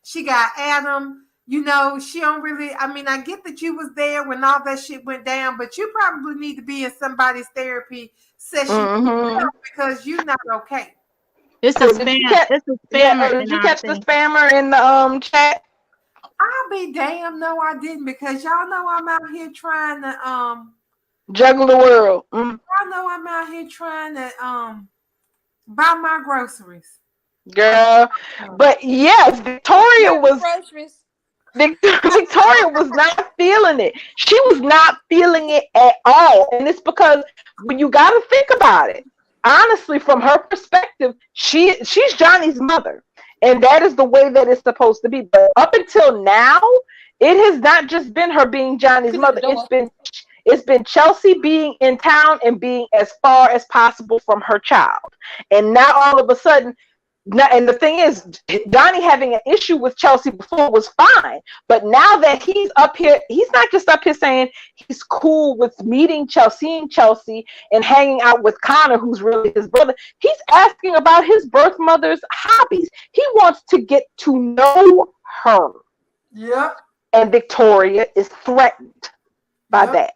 she got Adam. You know, she don't really, I mean, I get that you was there when all that shit went down, but you probably need to be in somebody's therapy session because you're not okay. It's a spammer. Did you catch the spammer in the chat? I'll be damned. No, I didn't, because y'all know I'm out here trying to juggle the world. Y'all know I'm out here trying to buy my groceries. Girl. But yes, Victoria was not feeling it. She was not feeling it at all. And it's because when you gotta think about it, honestly, from her perspective, she's Johnny's mother, and that is the way that it's supposed to be. But up until now, it has not just been her being Johnny's mother. It's been Chelsea being in town and being as far as possible from her child. And now all of a sudden, and the thing is, Donnie having an issue with Chelsea before was fine. But now that he's up here, he's not just up here saying he's cool with meeting Chelsea, seeing Chelsea, and hanging out with Connor, who's really his brother. He's asking about his birth mother's hobbies. He wants to get to know her. Yep. And Victoria is threatened by that.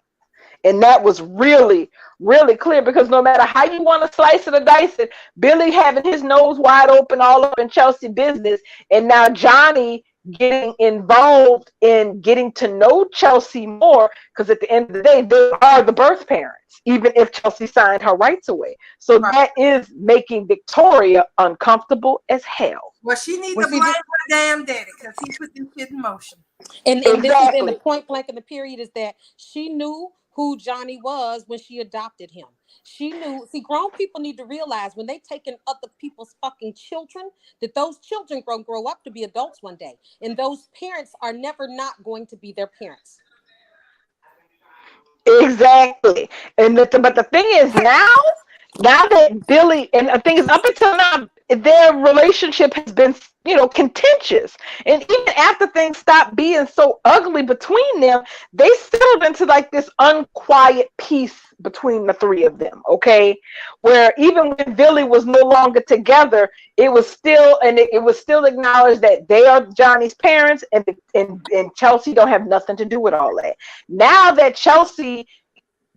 And that was really, really clear, because no matter how you want to slice it or dice it, Billy having his nose wide open all up in Chelsea business, and now Johnny getting involved in getting to know Chelsea more, because at the end of the day, they are the birth parents, even if Chelsea signed her rights away. So that is making Victoria uncomfortable as hell. Well, she needs to blame her damn daddy, because he put this shit in motion. And this is in the point blank in the period, is that she knew who Johnny was when she adopted him. She knew. See, grown people need to realize when they taking other people's fucking children, that those children grow up to be adults one day, and those parents are never not going to be their parents. Exactly. And but the thing is, now that Billy, and the thing is, up until now, their relationship has been, contentious. And even after things stopped being so ugly between them, they settled into like this unquiet peace between the three of them, okay? Where even when Billy was no longer together, it was still, and it was still acknowledged that they are Johnny's parents, and Chelsea don't have nothing to do with all that. Now that Chelsea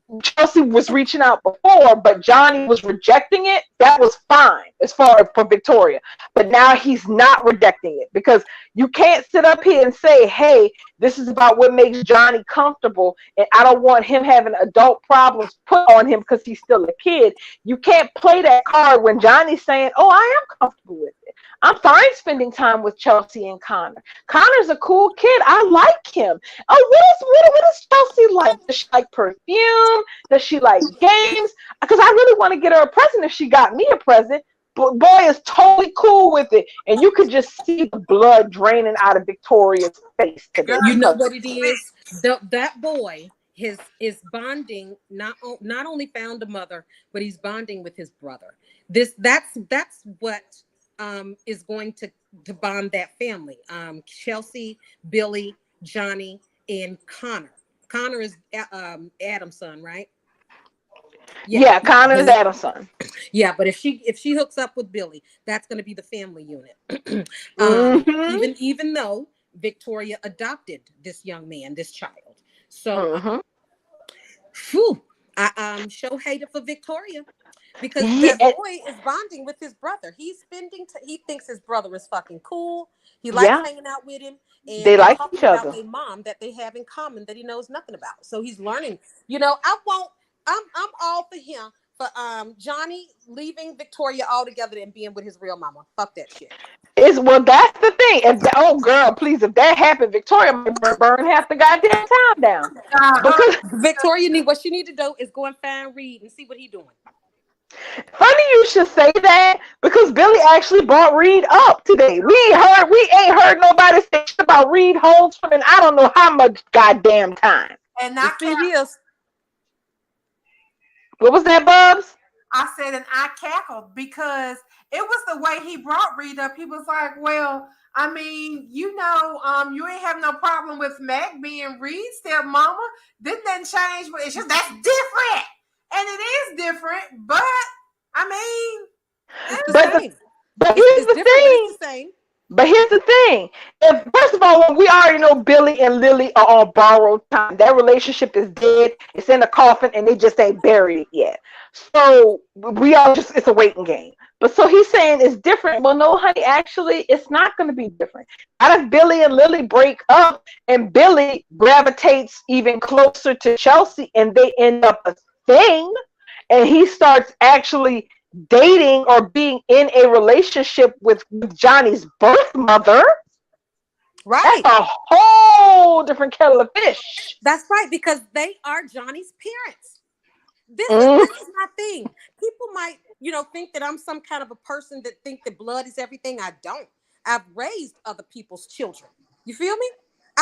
was reaching out before, but Johnny was rejecting it, that was fine as far as for Victoria. But now he's not rejecting it, because you can't sit up here and say, hey, this is about what makes Johnny comfortable, and I don't want him having adult problems put on him because he's still a kid. You can't play that card when Johnny's saying, oh, I am comfortable with it. I'm fine spending time with Chelsea and Connor. Connor's a cool kid. I like him. Oh, what is Chelsea like? Does she like perfume? Does she like games? Because I really want to get her a present if she got me a present. But boy is totally cool with it. And you could just see the blood draining out of Victoria's face today. You know what it is? That boy is bonding, not only found a mother, but he's bonding with his brother. That's what is going to bond that family. Chelsea, Billy, Johnny, and Connor. Connor is Adam's son, right? Yeah, Connor is Adam's son. Yeah, but if she hooks up with Billy, that's going to be the family unit. Even though Victoria adopted this young man, this child. So, I show hated for Victoria. Because that boy is bonding with his brother. He thinks his brother is fucking cool. He likes hanging out with him. And they like each other. About a mom that they have in common that he knows nothing about. So he's learning. I'm all for him. For Johnny leaving Victoria altogether and being with his real mama. Fuck that shit. That's the thing. If that happened, Victoria might burn half the goddamn town down. Because Victoria what she need to do is go and find Reed and see what he's doing. Funny you should say that, because Billy actually brought Reed up today. We ain't heard nobody say shit about Reed Holtzman in I don't know how much goddamn time. And not 2 years. What was that, Bubs? I said, and I cackled because it was the way he brought Reed up. He was like, well, I mean, you ain't have no problem with Meg being Reed's stepmama. Didn't that change? It's just that's different. And it is different, but I mean, but here's the thing. But here's the thing. First of all, we already know Billy and Lily are on borrowed time. That relationship is dead. It's in a coffin, and they just ain't buried it yet. So it's a waiting game. But so he's saying it's different. Well, no, honey, actually, it's not going to be different. How does Billy and Lily break up, and Billy gravitates even closer to Chelsea, and they end up a thing, and he starts actually dating or being in a relationship with Johnny's birth mother. Right. That's a whole different kettle of fish. That's right, because they are Johnny's parents. This is my thing. People might, think that I'm some kind of a person that think that blood is everything. I don't. I've raised other people's children. You feel me?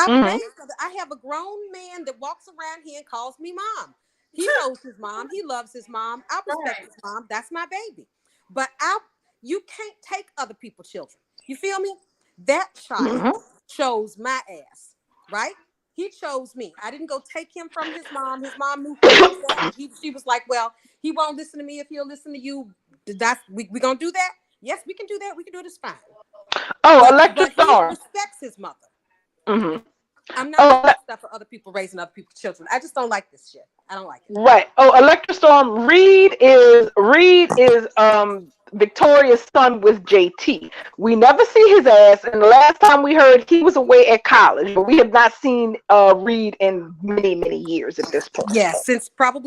I have a grown man that walks around here and calls me mom. He knows his mom. He loves his mom. I respect his mom. That's my baby. But you can't take other people's children. You feel me? That child chose my ass, right? He chose me. I didn't go take him from his mom. His mom knew who he was. She was like, well, he won't listen to me if he'll listen to you. We gonna do that? Yes, we can do that. We can do this fine. Oh, Electra Storm. He respects his mother. Mm-hmm. I'm not doing stuff for other people raising other people's children. I just don't like this shit. I don't like it. Right. Oh, Electra Storm. Reed is Victoria's son with JT. We never see his ass, and the last time we heard he was away at college, but we have not seen Reed in many years at this point. Yeah, since around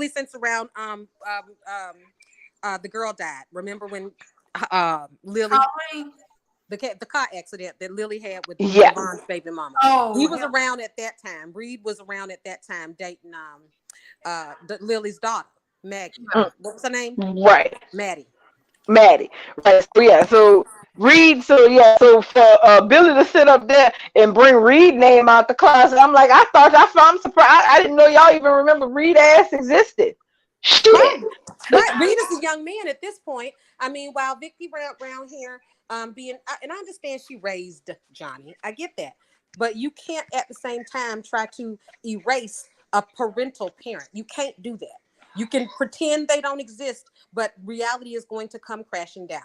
the girl died. Remember when Lily the car accident that Lily had with Devon's baby mama. Oh, he was around at that time. Reed was around at that time dating Lily's daughter, Maggie. What was her name? Right. Maddie. Right. So Reed. So for Billy to sit up there and bring Reed name out the closet, I'm like, I'm surprised. I didn't know y'all even remember Reed ass existed. Shit. Right. Reed is a young man at this point. I mean, while Vicky around here and I understand she raised Johnny. I get that. But you can't at the same time try to erase a parental parent. You can't do that. You can pretend they don't exist, but reality is going to come crashing down.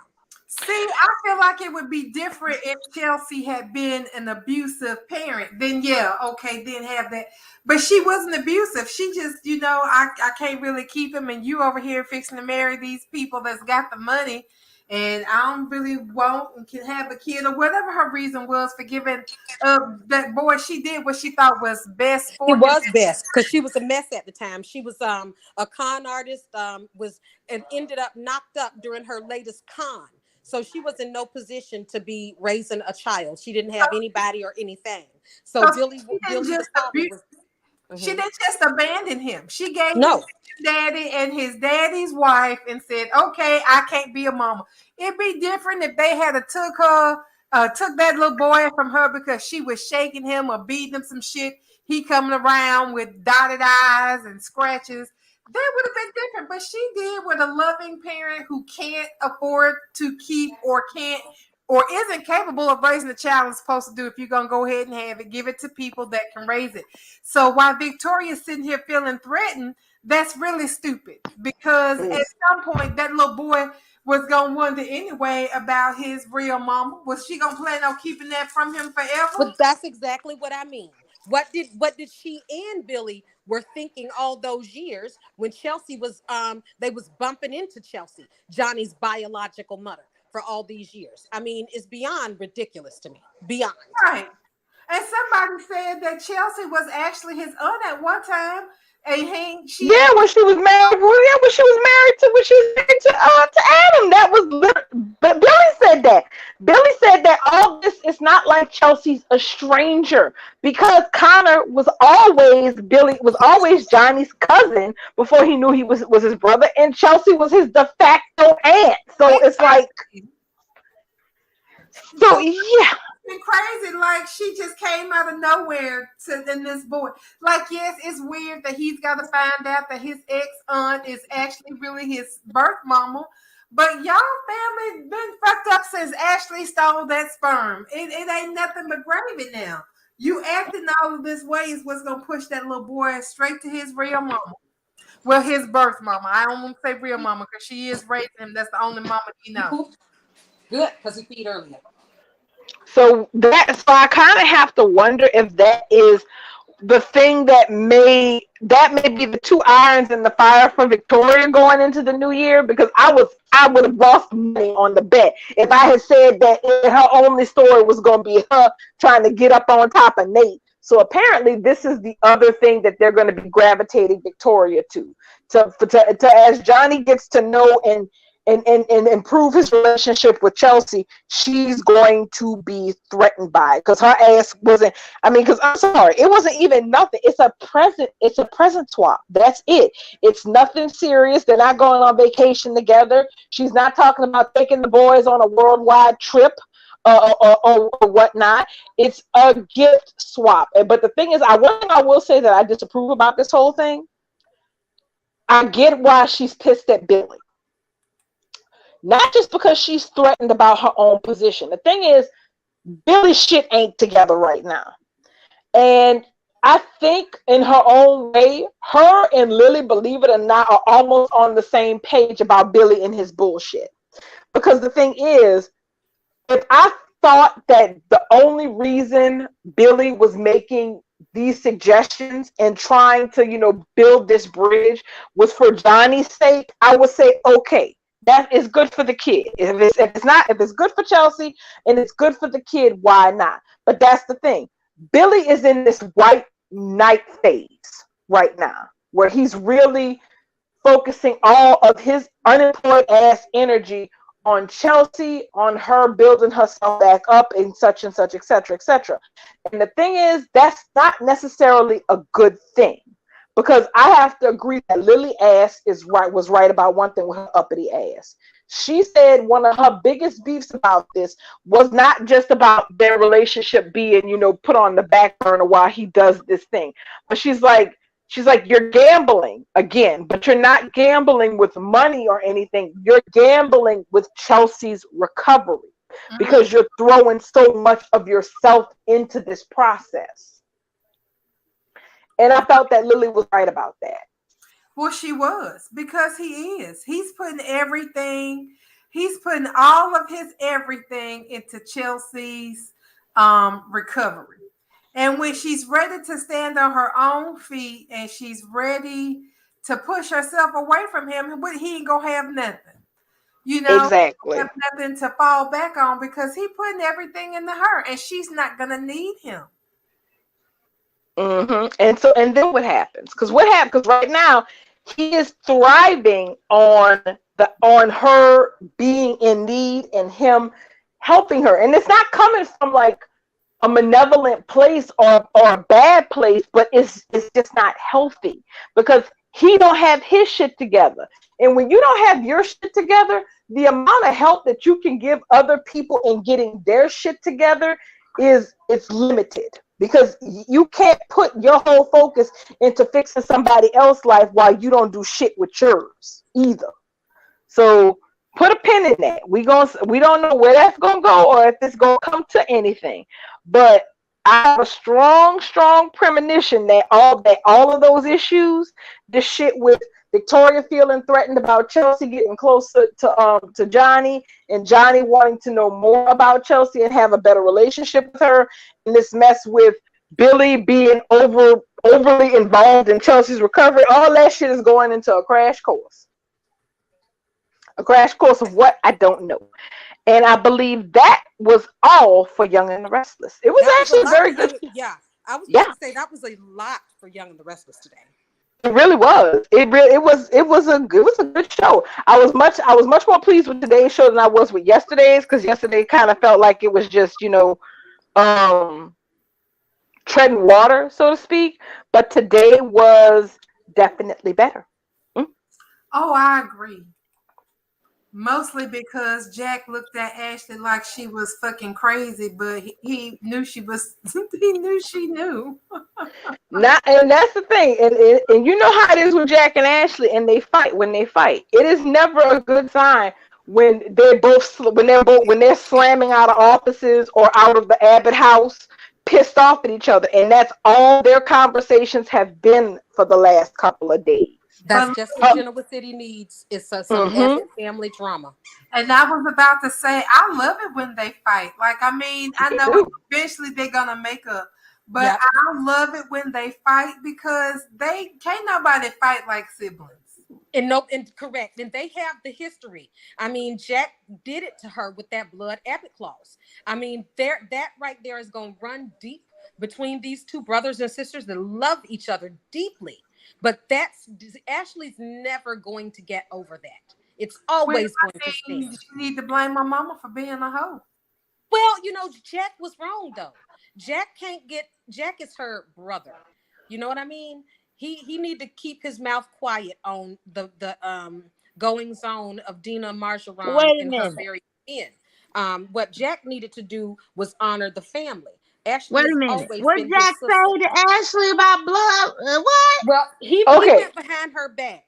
See, I feel like it would be different if Chelsea had been an abusive parent. Then then have that. But she wasn't abusive. She just, I can't really keep him, and you over here fixing to marry these people that's got the money, and I don't really want and can have a kid, or whatever her reason was for giving that boy. She did what she thought was best for him. It was best because she was a mess at the time. She was a con artist, and ended up knocked up during her latest con. So she was in no position to be raising a child. She didn't have anybody or anything. So Billy she didn't just abandon him. She gave him his daddy and his daddy's wife and said, okay, I can't be a mama. It'd be different if they had took that little boy from her because she was shaking him or beating him some shit. He coming around with dotted eyes and scratches. That would have been different, but she did with a loving parent who can't afford to keep or can't or isn't capable of raising the child is supposed to do. If you're going to go ahead and have it, give it to people that can raise it. So while Victoria's sitting here feeling threatened, that's really stupid because at some point that little boy was going to wonder anyway about his real mama. Was she going to plan on keeping that from him forever? But that's exactly what I mean. What did she and Billy were thinking all those years when Chelsea was they was bumping into Chelsea, Johnny's biological mother, for all these years? I mean, it's beyond ridiculous to me. Beyond. Right. And somebody said that Chelsea was actually his aunt at one time. And when she was married. When she was married to Adam. That was. But Billy said that. Billy said that all this is not like Chelsea's a stranger because Connor was always Johnny's cousin before he knew he was his brother, and Chelsea was his de facto aunt. So it's like. So yeah. Been crazy, like she just came out of nowhere in this boy. Like, yes, it's weird that he's got to find out that his ex-aunt is actually really his birth mama, but y'all family been fucked up since Ashley stole that sperm. It ain't nothing but gravy now. You acting all of this way is what's gonna push that little boy straight to his real mama. Well, his birth mama. I don't want to say real mama because she is raising him. That's the only mama he knows. Good, because he peed earlier. So I kind of have to wonder if that is the thing that may be the two irons in the fire for Victoria going into the new year, because I would have lost money on the bet if I had said that her only story was going to be her trying to get up on top of Nate. So apparently this is the other thing that they're going to be gravitating Victoria to as Johnny gets to know and improve his relationship with Chelsea, she's going to be threatened by it because her ass wasn't. I mean, because I'm sorry, it wasn't even nothing. It's a present. It's a present swap. That's it. It's nothing serious. They're not going on vacation together. She's not talking about taking the boys on a worldwide trip. or whatnot. It's a gift swap. But the thing is, one thing I will say that I disapprove about this whole thing. I get why she's pissed at Billy. Not just because she's threatened about her own position. The thing is, Billy's shit ain't together right now. And I think in her own way, her and Lily, believe it or not, are almost on the same page about Billy and his bullshit. Because the thing is, if I thought that the only reason Billy was making these suggestions and trying to, build this bridge was for Johnny's sake, I would say, okay, that is good for the kid. If it's good for Chelsea and it's good for the kid, why not? But that's the thing. Billy is in this white knight phase right now, where he's really focusing all of his unemployed ass energy on Chelsea, on her building herself back up, and such, etc., etc. And the thing is, that's not necessarily a good thing, because I have to agree that Lily Ass was right about one thing with her uppity ass. She said one of her biggest beefs about this was not just about their relationship being, put on the back burner while he does this thing, but she's like, you're gambling again, but you're not gambling with money or anything. You're gambling with Chelsea's recovery because you're throwing so much of yourself into this process. And I felt that Lily was right about that. Well, she was, because he is. He's putting all of his everything into Chelsea's recovery. And when she's ready to stand on her own feet and she's ready to push herself away from him, he ain't gonna have nothing. Exactly. Have nothing to fall back on, because he's putting everything into her and she's not gonna need him. And then what happens? Because right now he is thriving on her being in need and him helping her, and it's not coming from like a malevolent place or a bad place, but it's just not healthy, because he don't have his shit together. And when you don't have your shit together, the amount of help that you can give other people in getting their shit together it's limited, because you can't put your whole focus into fixing somebody else's life while you don't do shit with yours either. So put a pin in that. We don't know where that's gonna go or if it's gonna come to anything. But I have a strong premonition that all of those issues, the shit with Victoria feeling threatened about Chelsea getting closer to Johnny, and Johnny wanting to know more about Chelsea and have a better relationship with her, and this mess with Billy being overly involved in Chelsea's recovery, all that shit is going into a crash course. A crash course of what? I don't know. And I believe that was all for Young and the Restless. It was actually very good. I was going to say that was a lot for Young and the Restless today. It really was. It was a good show. I was much more pleased with today's show than I was with yesterday's, because yesterday kind of felt like it was just treading water, so to speak. But today was definitely better. Oh, I agree. Mostly because Jack looked at Ashley like she was fucking crazy, but he knew she was. He knew she knew. And that's the thing, and you know how it is with Jack and Ashley, and they fight. When they fight, it is never a good sign when they're slamming out of offices or out of the Abbott house, pissed off at each other, and that's all their conversations have been for the last couple of days. That's just what Genoa City needs, is some family drama. And I was about to say, I love it when they fight. Like, I mean, I know eventually they're gonna make up, but I love it when they fight, because they can't nobody fight like siblings. And correct. And they have the history. I mean, Jack did it to her with that blood Abbott clause. I mean, that right there is going to run deep between these two brothers and sisters that love each other deeply. But Ashley's never going to get over that. It's always going to stay. You need to blame my mama for being a hoe. Well, Jack was wrong though. Jack is her brother. You know what I mean? He need to keep his mouth quiet on the goings on of Dina Marjoram in her very end. What Jack needed to do was honor the family. Ashley Wait has a minute. always What been his Jack sister. say to Ashley about blood? What? Well, he Okay. went behind her back.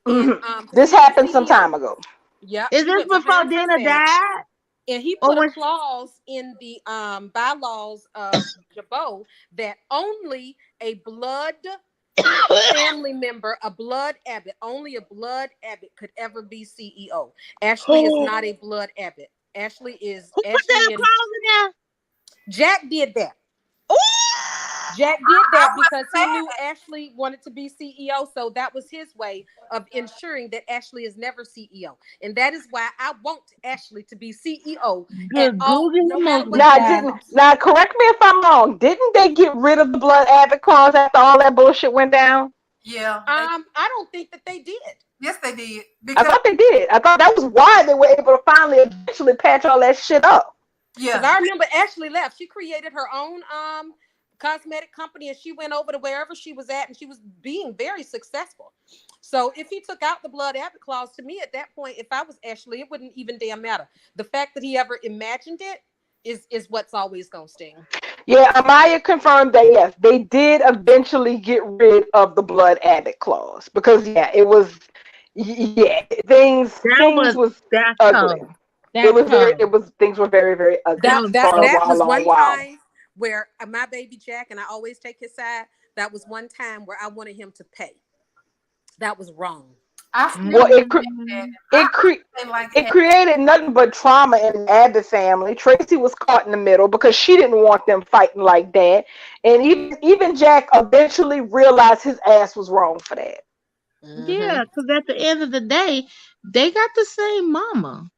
And, This he was happened some CEO. time ago. Yeah. Is this before Dina died? And he Or put a when- clause in the bylaws of Jabot that only a blood family member, a blood abbot, only a blood abbot could ever be CEO. Ashley is not a blood abbot. Ashley is. Who put Ashley that and clause in there? Jack did that. Ooh! Jack did that because he knew Ashley wanted to be CEO. So that was his way of ensuring that Ashley is never CEO. And that is why I want Ashley to be CEO. Good Google no matter what Now, correct me if I'm wrong. Didn't they get rid of the blood abbot clause after all that bullshit went down? Yeah. I don't think that they did. Yes, they did. I Because thought they did. I thought that was why they were able to finally eventually patch all that shit up. Because I remember Ashley left. She created her own cosmetic company and she went over to wherever she was at and she was being very successful. So if he took out the blood abbot clause, to me at that point, if I was Ashley, it wouldn't even damn matter. The fact that he ever imagined it is what's always gonna sting. Yeah, Amaya confirmed that yes, they did eventually get rid of the blood abbot clause because things was ugly. Things were very, very ugly. That was one time where my baby Jack, and I always take his side, that was one time where I wanted him to pay. That was wrong. It created nothing but trauma in the Abbott family. Tracy was caught in the middle because she didn't want them fighting like that. And even Jack eventually realized his ass was wrong for that. Yeah, because at the end of the day, they got the same mama.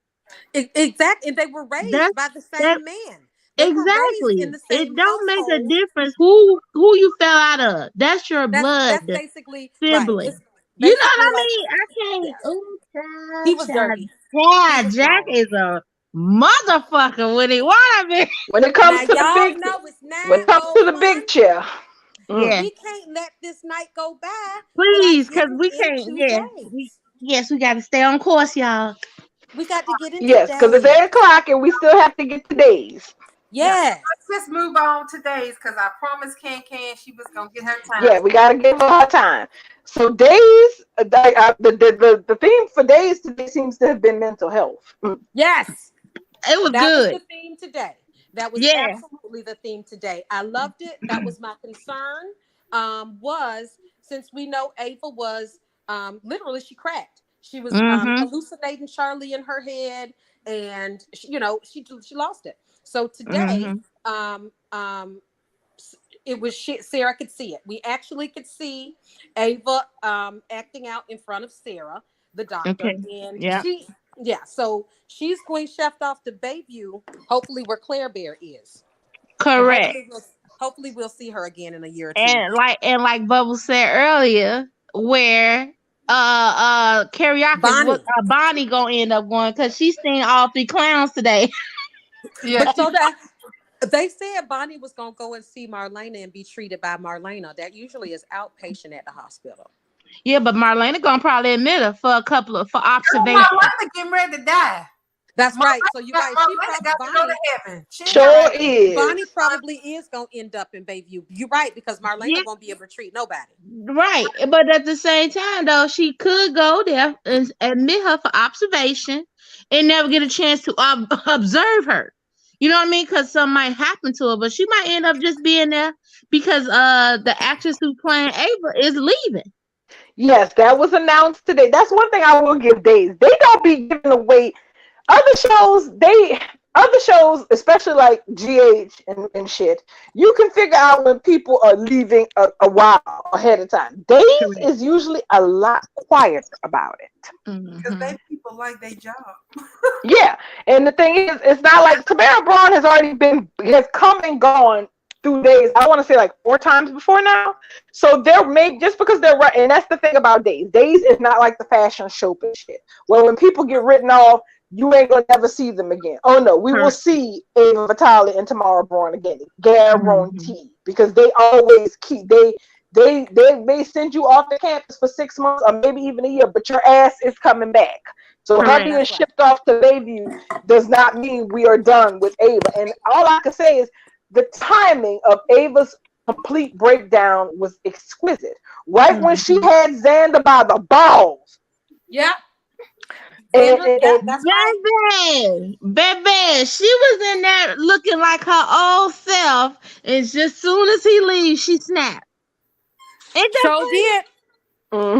Exactly. And they were raised by the same man. Exactly. It don't make a difference who you fell out of. That's your blood. That's basically sibling. Right. You know what I mean? I can't. Yeah. Ooh, child, he was dirty. Yeah, Jack is a motherfucker when he wanna be. When it comes to the big chair. Yeah. We can't let this night go by. Please, because we can't. Yes, we got to stay on course, y'all. We got to get into because it's 8 o'clock and we still have to get to days. Yeah. Let's just move on to days because I promised Can she was gonna get her time. Yeah, we gotta give her time. So days, the theme for days today seems to have been mental health. Yes, it was good. Was the theme today. That was absolutely the theme today. I loved it. That was my concern. Was since we know Ava was literally she cracked. She was hallucinating Charlie in her head, and she lost it. So today, it was Sarah could see it. We actually could see Ava acting out in front of Sarah, the doctor, and so she's going chef off to Bayview, hopefully where Claire Bear is. Correct. Hopefully we'll see her again in a year or two. And like Bubbles said earlier, where karaoke Bonnie gonna end up going because she's seen all 3 clowns today. Yeah. But so that they said Bonnie was gonna go and see Marlena and be treated by Marlena. That usually is outpatient at the hospital. Yeah, but Marlena gonna probably admit her for observation. Marlena getting ready to die. That's right. So you guys, Bonnie probably is gonna end up in Bayview. You're right, because Marlena won't be able to treat nobody. Right, but at the same time, though, she could go there and admit her for observation and never get a chance to observe her. You know what I mean? Because something might happen to her, but she might end up just being there because the actress who's playing Ava is leaving. Yes, that was announced today. That's one thing I will give Days. They don't be giving away other shows, especially like GH and shit. You can figure out when people are leaving a while ahead of time. Days is usually a lot quieter about it. Because people like their job. Yeah, and the thing is, it's not like Tamara Braun has come and gone through Days. I want to say like 4 times before now. So they're made just because they're right, and that's the thing about Days. Days is not like the fashion show and shit. Well, when people get written off, you ain't gonna never see them again. Oh no, we will see Ava Vitale and Tamara Braun again, guaranteed, because they always keep they may send you off the campus for 6 months or maybe even a year, but your ass is coming back So her Correct. being That's right. shipped off to Bayview does not mean we are done with Ava. And all I can say is the timing of Ava's complete breakdown was exquisite. Right when she had Xander by the balls. Yeah. And, That's right. Baby, she was in there looking like her old self, and just soon as he leaves, she snapped. Ain't that So funny? did.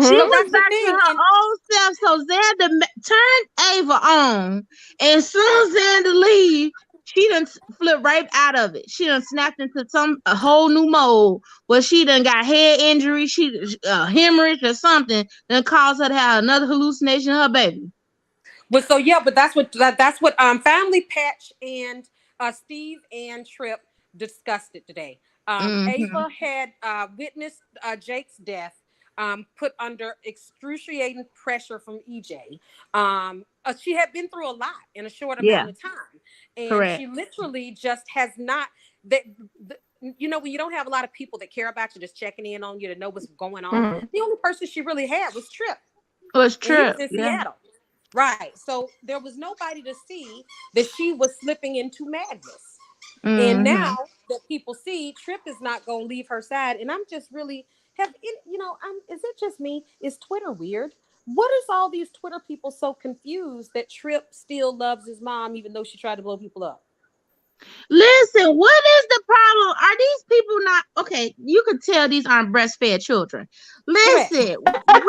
She So was that's the back to thing, her and- old self. So Xander turned Ava on, and as soon as Xander leave, she done flipped right out of it. She done snapped into a whole new mode where she done got head injury, she hemorrhage or something, then caused her to have another hallucination of her baby. Well, so yeah, but that's what Family Patch and Steve and Tripp discussed it today. Ava had witnessed Jake's death, put under excruciating pressure from EJ. She had been through a lot in a short amount of time, and Correct. she literally just has not. That you know, when you don't have a lot of people that care about you, just checking in on you to know what's going on. The only person she really had was Tripp. It was And he Tripp. was in Seattle. Right. So there was nobody to see that she was slipping into madness. And now that people see, Tripp is not going to leave her side. And I'm just really is it just me? Is Twitter weird? What is all these Twitter people so confused that Tripp still loves his mom, even though she tried to blow people up? Listen, what is the problem? Are these people not okay? You can tell these aren't breastfed children. Listen, when are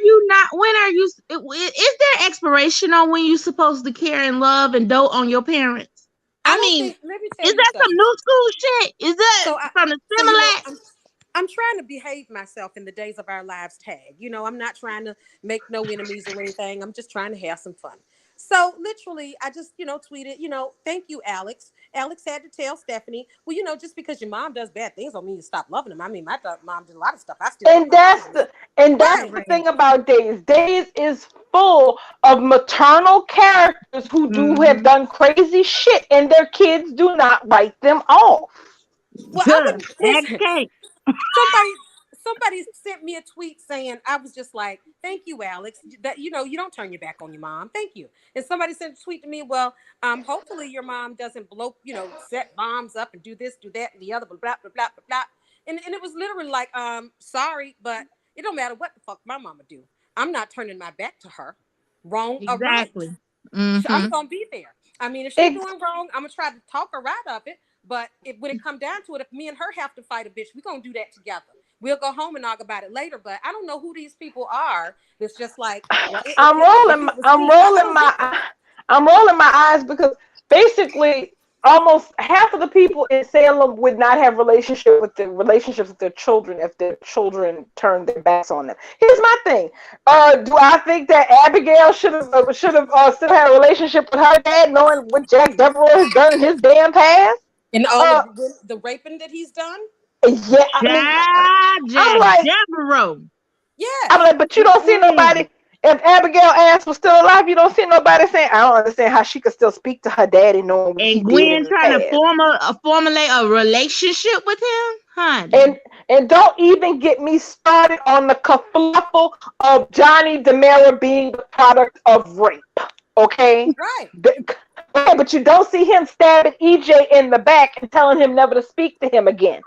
you not? When are you? Is there expiration on when you're supposed to care and love and dote on your parents? Let me tell is you that something. some new school shit? Is that from the Similac? I'm trying to behave myself in the Days of Our Lives tag. You know, I'm not trying to make no enemies or anything. I'm just trying to have some fun. So literally, I just, tweeted, thank you, Alex. Alex had to tell Stephanie, well, just because your mom does bad things don't mean you stop loving them. I mean, my mom did a lot of stuff. And that's the thing about Days. Days is full of maternal characters who have done crazy shit, and their kids do not write them off. Well, somebody sent me a tweet saying, I was just like, thank you, Alex, that you don't turn your back on your mom. Thank you. And somebody sent a tweet to me, well, hopefully your mom doesn't blow, set bombs up and do this, do that, and the other, blah, blah, blah, blah, blah, blah. And it was literally like, sorry, but it don't matter what the fuck my mama do. I'm not turning my back to her. Wrong or right. I'm gonna be there. I mean, if she's doing wrong, I'm gonna try to talk her out of it. But when it come down to it, if me and her have to fight a bitch, we're gonna do that together. We'll go home and talk about it later. But I don't know who these people are. It's just like I'm rolling my eyes because basically almost half of the people in Salem would not have relationships with their children if their children turned their backs on them. Here's my thing: do I think that Abigail should have still had a relationship with her dad, knowing what Jack Devereaux has done in his damn past? And all the raping that he's done? Yeah, I'm like, Devereaux. Yeah. I'm like, but you don't see nobody. If Abigail ass was still alive, you don't see nobody saying, I don't understand how she could still speak to her daddy knowing what he did. And Gwen trying to formulate a relationship with him, honey. And don't even get me started on the kerfuffle of Johnny DeMera being the product of rape. Okay? Right. Okay, but you don't see him stabbing EJ in the back and telling him never to speak to him again.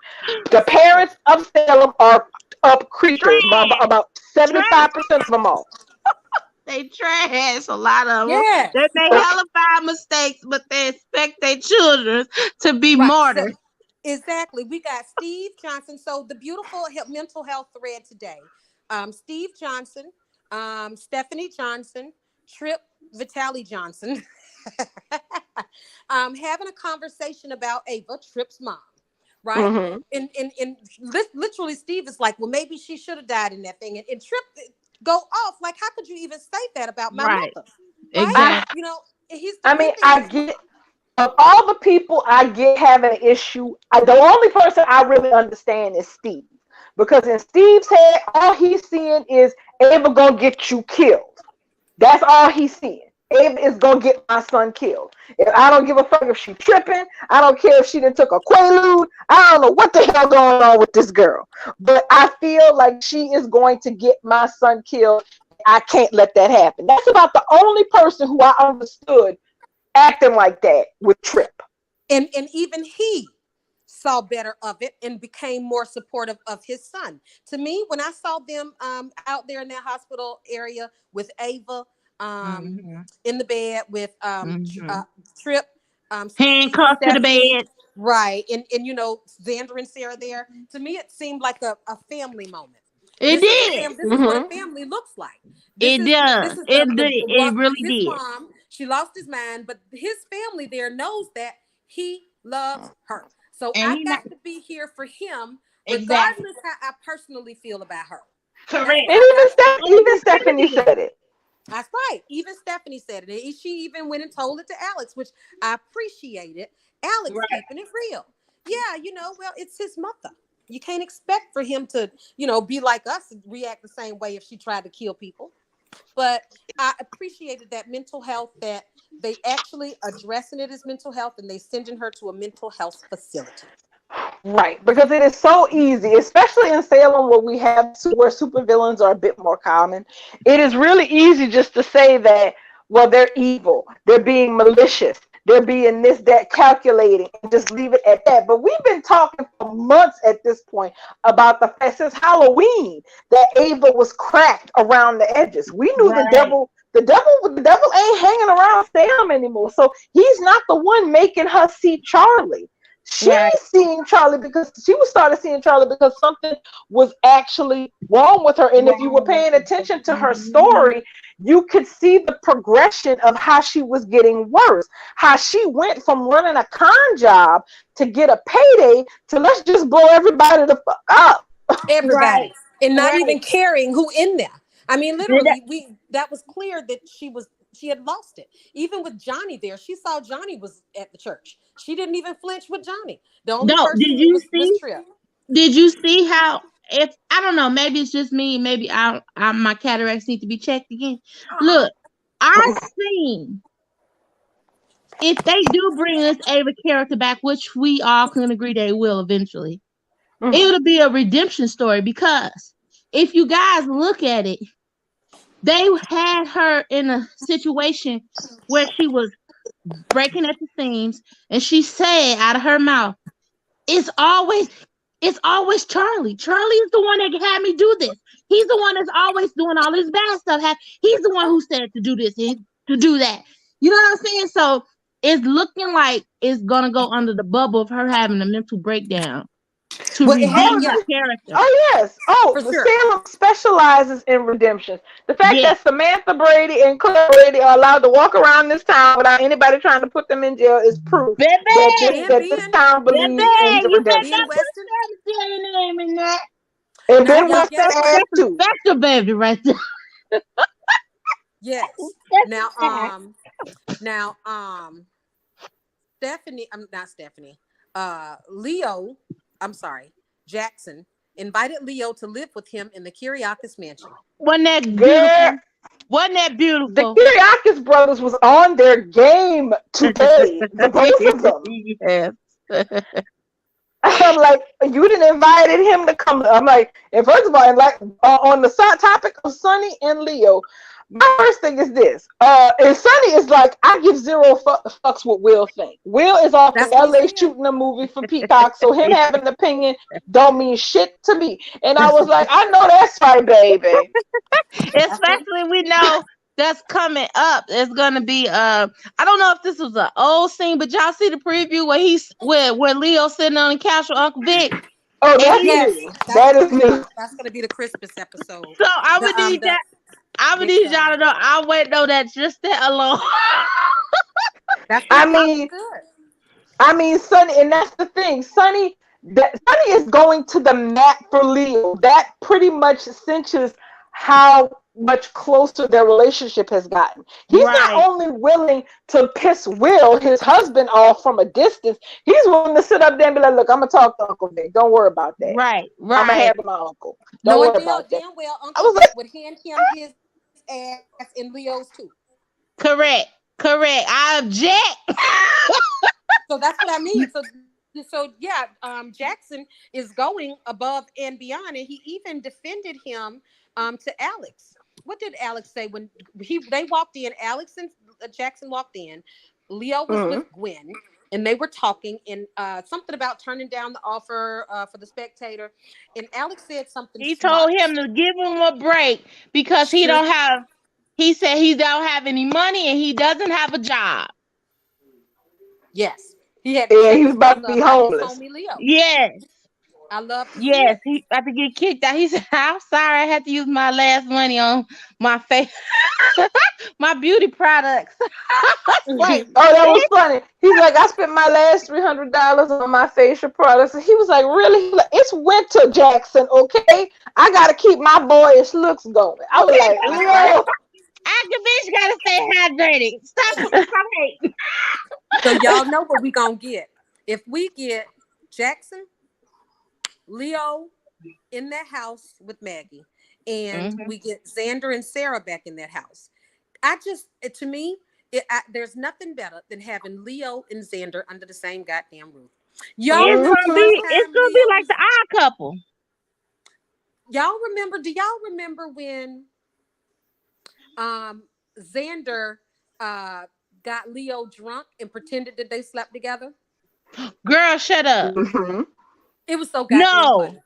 The parents of Salem are up creatures, about 75% of them all. They trash, a lot of them. Yeah. They make hella bad mistakes, but they expect their children to be martyrs. Exactly. We got Steve Johnson. So the beautiful mental health thread today. Steve Johnson, Stephanie Johnson, Tripp Vitale Johnson. Having a conversation about Ava, Tripp's mom, right? Mm-hmm. And literally Steve is like, well, maybe she should have died in that thing. And Tripp go off like, how could you even say that about my mother? Right? Exactly. I get of all the people I get having an issue, the only person I really understand is Steve, because in Steve's head, all he's seeing is Ava gonna get you killed. That's all he's seeing. Ava is gonna get my son killed. I don't give a fuck if she tripping. I don't care if she done took a Quaalude. I don't know what the hell going on with this girl. But I feel like she is going to get my son killed. I can't let that happen. That's about the only person who I understood acting like that with Trip. And even he saw better of it and became more supportive of his son. To me, when I saw them out there in that hospital area with Ava in the bed with Trip, handcuffed to the bed. right, and Xander and Sarah there. To me, it seemed like a family moment. It did. This is what a family looks like. It does. It really did. Mom, she lost his mind, but his family there knows that he loves her. So I got to be here for him, regardless how I personally feel about her. Correct. And even Stephanie said it. That's right. Even Stephanie said it. And she even went and told it to Alex, which I appreciated. Alex keeping it real. Yeah, well, it's his mother. You can't expect for him to, be like us and react the same way if she tried to kill people. But I appreciated that mental health, that they actually addressing it as mental health and they sending her to a mental health facility. Right, because it is so easy, especially in Salem where supervillains are a bit more common. It is really easy just to say that, well, they're evil, they're being malicious, they're being this, that, calculating, and just leave it at that. But we've been talking for months at this point about the fact since Halloween that Ava was cracked around the edges. We knew the devil ain't hanging around Sam anymore. So he's not the one making her see Charlie. She's seeing Charlie because she started seeing Charlie because something was actually wrong with her. And if you were paying attention to her story, you could see the progression of how she was getting worse, how she went from running a con job to get a payday to let's just blow everybody the fuck up. Everybody. And not even caring who in there. I mean, literally, that was clear that she had lost it. Even with Johnny there, she saw Johnny was at the church. She didn't even flinch with Johnny. The only person was Trip. Did you see how? If I don't know, maybe it's just me. Maybe my cataracts need to be checked again. Look, I seen if they do bring this Ava character back, which we all can agree they will eventually, it'll be a redemption story because if you guys look at it, they had her in a situation where she was breaking at the seams, and she said out of her mouth, it's always Charlie. Charlie is the one that had me do this. He's the one that's always doing all this bad stuff. He's the one who said to do this and to do that. You know what I'm saying? So it's looking like it's gonna go under the bubble of her having a mental breakdown to redeem her character. Oh yes. Oh, Salem specializes in redemptions. The fact that Samantha Brady and Claire Brady are allowed to walk around this town without anybody trying to put them in jail is proof that this town believes in redemption. And Ben Weston added too. That's the baby right there. Yes. Now, Stephanie. I'm not Stephanie. Jackson invited Leo to live with him in the Kiriakis mansion. Wasn't that beautiful? Wasn't that beautiful? The Kiriakis brothers was on their game today. The both of them. Yes. I'm like, you didn't invited him to come. I'm like, and first of all, and like on the topic of Sonny and Leo, my first thing is this. And Sonny is like, I give zero fucks what Will think. Will is off in LA shooting a movie for Peacock, so him having an opinion don't mean shit to me. And I was like, I know that's right, baby. Especially we know that's coming up. It's gonna be I don't know if this was an old scene, but y'all see the preview where Leo sitting on the couch with Uncle Vic. Oh, that's me. That is me. That's gonna be the Christmas episode. So I would need that. I would need y'all to know. I wait know that just that alone. I mean, Sonny, and that's the thing. Sonny is going to the mat for Leo. That pretty much cinches how much closer their relationship has gotten. He's not only willing to piss Will, his husband, off from a distance, he's willing to sit up there and be like, look, I'm going to talk to Uncle Vic. Don't worry about that. Right. I'm going to handle my uncle. Don't worry about that. Well, Uncle Vic would hand him his ass and Leo's too. Correct. I object. So that's what I mean. So yeah, Jackson is going above and beyond, and he even defended him to Alex. what did Alex say when they walked in? Alex and Jackson walked in. Leo was with Gwen, and they were talking and something about turning down the offer for the Spectator. And Alex said something. He smart. told him to give him a break because he don't have. He said he don't have any money and he doesn't have a job. Yes, he had. Yeah, he was about to be homeless. Leo. Yes. I love. Yes, he about to get kicked out. He said, "I'm sorry, I had to use my last money on my face, my beauty products." Like, oh, that was funny. He's like, I spent my last $300 on my facial products, and he was like, "Really? It's winter, Jackson. Okay, I gotta keep my boyish looks going." I was like, "Leo." Activist gotta stay hydrated. Stop hating. So y'all know what we gonna get if we get Jackson, Leo in that house with Maggie, and we get Xander and Sarah back in that house. To me, there's nothing better than having Leo and Xander under the same goddamn roof. Y'all, it's gonna be like the Odd Couple. Y'all remember? Do y'all remember when Xander got Leo drunk and pretended that they slept together? Girl, shut up. It was so goddamn funny.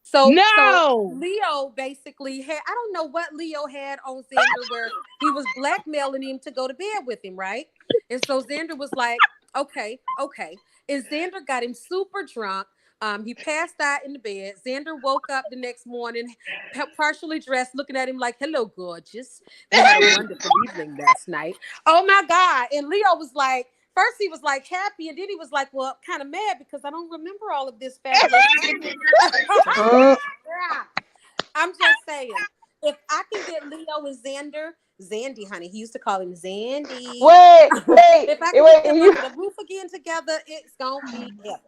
So No. Leo basically had, I don't know what Leo had on Xander where he was blackmailing him to go to bed with him, right? And so Xander was like, okay. And Xander got him super drunk. He passed out in the bed. Xander woke up the next morning, partially dressed, looking at him like, "Hello, gorgeous. We had a wonderful evening last night." Oh my God. And Leo was like, first he was like happy, and then he was like, well, kind of mad because I don't remember all of this fabulous. I'm just saying, if I can get Leo and Xander, Zandy, honey, he used to call him Zandy. Wait. If I can get them under the roof again together, it's gonna be heaven.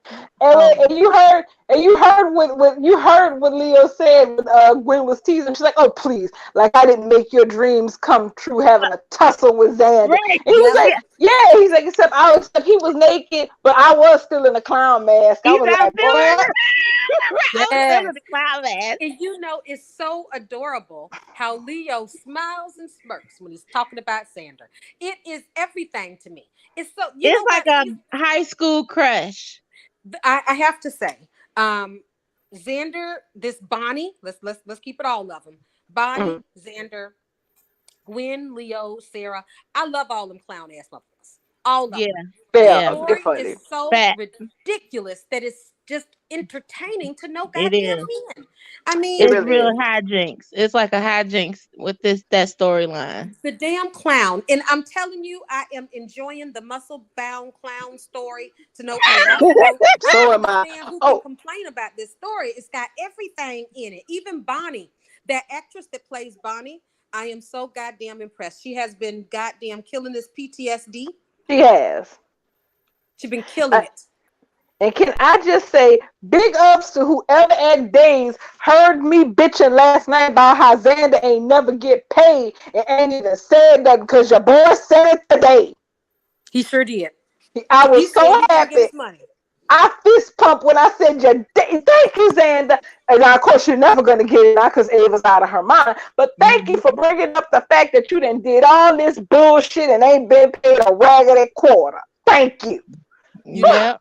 And you heard what Leo said when Gwen was teasing. She's like, "Oh, please, like I didn't make your dreams come true having a tussle with Xander." Right. And he was like, "Yeah," he's like, except he was naked, but I was still in a clown mask. I was like, "Boy." The clown mask. And you know, it's so adorable how Leo smiles and smirks when he's talking about Xander. It is everything to me. It's so it's like a high school crush. I have to say, Xander, this Bonnie, let's keep it all of them. Bonnie, Xander, Gwen, Leo, Sarah. I love all them clown ass motherfuckers. All of them. Yeah, the story is so ridiculous that it's just entertaining to no goddamn end. I mean, it's real hijinks. It's like a hijinks with that storyline. The damn clown, and I'm telling you, I am enjoying the muscle-bound clown story to no end. So am I. Who can complain about this story? It's got everything in it. Even Bonnie, that actress that plays Bonnie, I am so goddamn impressed. She has been goddamn killing this PTSD. She has. She's been killing it. And can I just say, big ups to whoever at Days heard me bitching last night about how Xander ain't never get paid and ain't even said that because your boy said it today. He sure did. I was so happy. I fist pumped when I said, "Thank you, Xander." And now, of course, you're never going to get it out because Ava's out of her mind. But thank you for bringing up the fact that you done did all this bullshit and ain't been paid a raggedy quarter. Thank you. Yeah.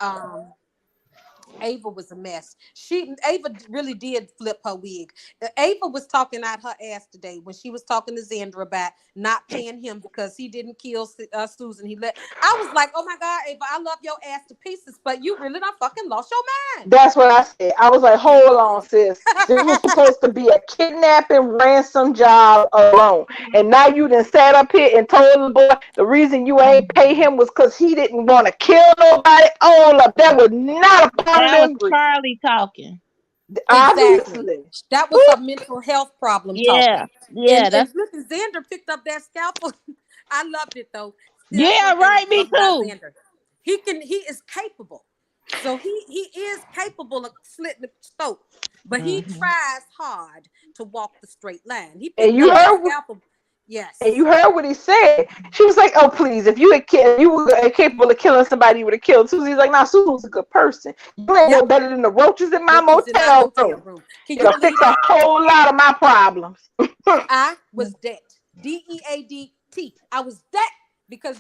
Ava was a mess. Ava really did flip her wig. Ava was talking out her ass today when she was talking to Xander about not paying him because he didn't kill Susan. I was like, oh my God, Ava, I love your ass to pieces, but you really done fucking lost your mind. That's what I said. I was like, hold on, sis. This was supposed to be a kidnapping ransom job alone. And now you done sat up here and told the boy the reason you ain't pay him was because he didn't want to kill nobody. Hold up. That was not a part that was Charlie talking. Obviously. That was a mental health problem talking. Yeah. And Xander picked up that scalpel. I loved it though. Yeah, right. Me too. Xander. He is capable. So he is capable of slitting the throat, but he tries hard to walk the straight line. He picked up that scalpel. Yes. And you heard what he said. She was like, "Oh, please, if you were capable of killing somebody, you would have killed Susie." He's like, "Nah, Susie's a good person. You ain't no better than the roaches in my motel room. Can you It'll believe fix a whole lot of my problems." I was dead. DEADT. I was dead because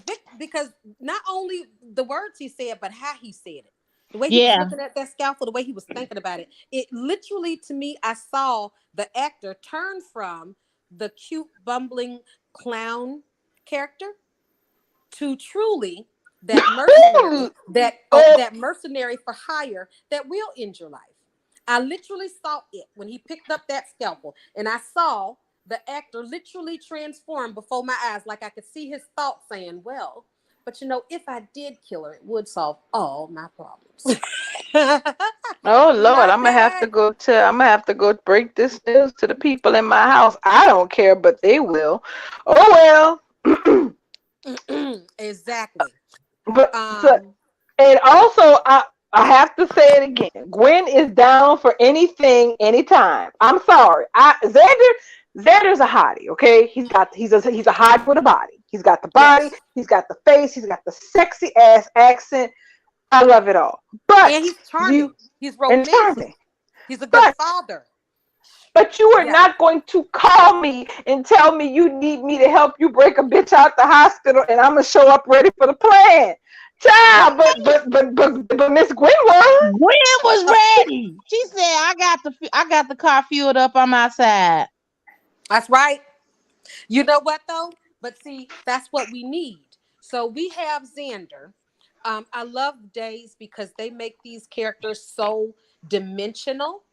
not only the words he said, but how he said it. The way he was looking at that scalpel, the way he was thinking about it. It literally, to me, I saw the actor turn from the cute, bumbling clown character to truly that mercenary, that mercenary for hire that will end your life. I literally saw it when he picked up that scalpel, and I saw the actor literally transform before my eyes, like I could see his thoughts saying, "Well, but if I did kill her, it would solve all my problems." Oh Lord, I'm gonna have to go break this news to the people in my house. I don't care, but they will. Oh well. Exactly. But and also I have to say it again. Gwen is down for anything, anytime. I'm sorry. Xander's a hottie, okay? He's a hottie with a body. He's got the body, he's got the face, he's got the sexy ass accent. I love it all. But and he's charming. He's romantic. He's a good father. But you are not going to call me and tell me you need me to help you break a bitch out the hospital, and I'm gonna show up ready for the plan. Child, but Miss Gwen was. Gwen was ready. She said, "I got the car fueled up on my side." That's right. You know what though? But see, that's what we need. So we have Xander. I love Days because they make these characters so dimensional,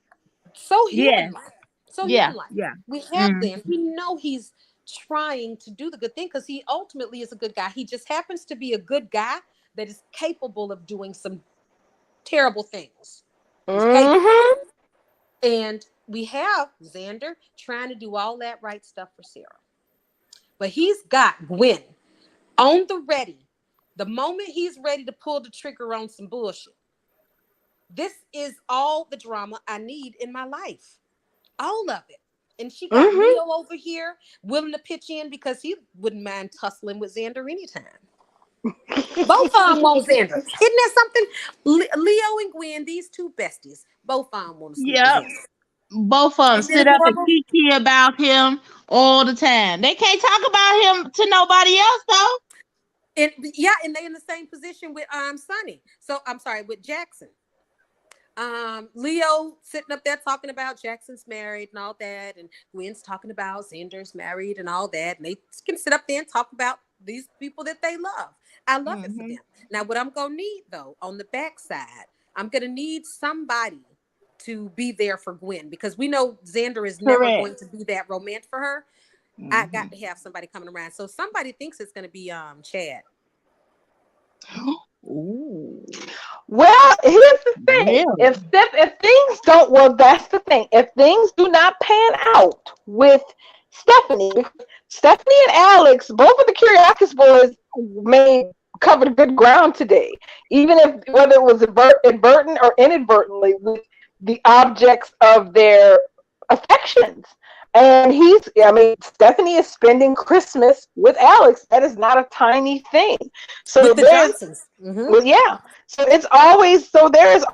so human-like. So human-like. Yeah. We have them. We know he's trying to do the good thing because he ultimately is a good guy. He just happens to be a good guy that is capable of doing some terrible things. And we have Xander trying to do all that right stuff for Sarah. But he's got Gwen on the ready. The moment he's ready to pull the trigger on some bullshit. This is all the drama I need in my life. All of it. And she got Leo over here willing to pitch in because he wouldn't mind tussling with Xander anytime. Both of them want Xander. Isn't that something? Leo and Gwen, these two besties, both of them want to sleep with Xander. Both of them sit up and kiki about him all the time. They can't talk about him to nobody else though. And they in the same position with Sonny. So I'm sorry, with Jackson. Leo sitting up there talking about Jackson's married and all that, and Gwen's talking about Xander's married and all that, and they can sit up there and talk about these people that they love. I love it for them. Now, what I'm gonna need though on the backside, I'm gonna need somebody to be there for Gwen because we know Xander is never going to be that romantic for her. I got to have somebody coming around. So somebody thinks it's gonna be Chad. Ooh. Well, here's the thing. Really? If things don't, well, that's the thing. If things do not pan out with Stephanie, because Stephanie and Alex, both of the Kyriakis boys, covered good ground today. Even if whether it was inadvertent or inadvertently with the objects of their affections. And Stephanie is spending Christmas with Alex. That is not a tiny thing. So with the Johnsons. Well, yeah. So there is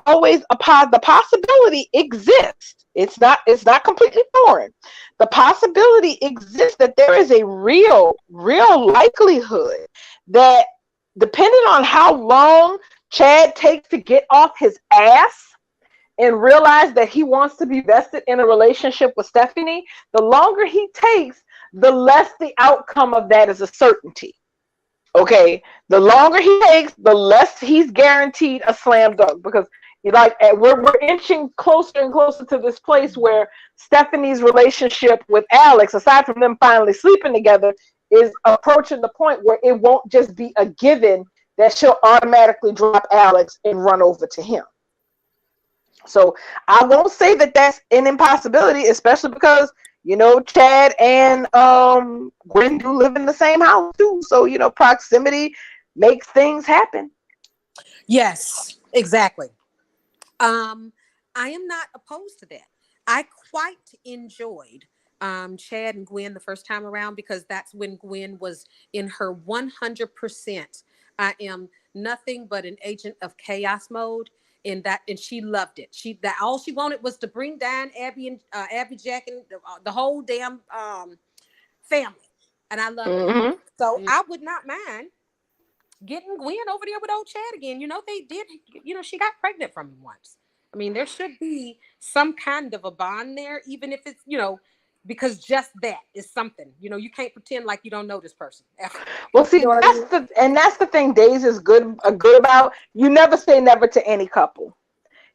always the possibility exists. It's not completely foreign. The possibility exists that there is a real likelihood that depending on how long Chad takes to get off his ass and realize that he wants to be vested in a relationship with Stephanie, the longer he takes, the less the outcome of that is a certainty. Okay, the longer he takes, the less he's guaranteed a slam dunk because we're inching closer and closer to this place where Stephanie's relationship with Alex, aside from them finally sleeping together, is approaching the point where it won't just be a given that she'll automatically drop Alex and run over to him. So I won't say that that's an impossibility, especially because, Chad and Gwen do live in the same house too. So, proximity makes things happen. Yes, exactly. I am not opposed to that. I quite enjoyed Chad and Gwen the first time around, because that's when Gwen was in her 100%. I am nothing but an agent of chaos mode. In that, and she loved it. That all she wanted was to bring down Abby and Abby, Jack, and the whole damn family, and I loved it. So I would not mind getting Gwen over there with old Chad again. You know, they did. You know, she got pregnant from him once. I mean, there should be some kind of a bond there, even if it's, you know, because just that is something. You know, you can't pretend like you don't know this person. Well, see, that's the thing Days is good about. You never say never to any couple.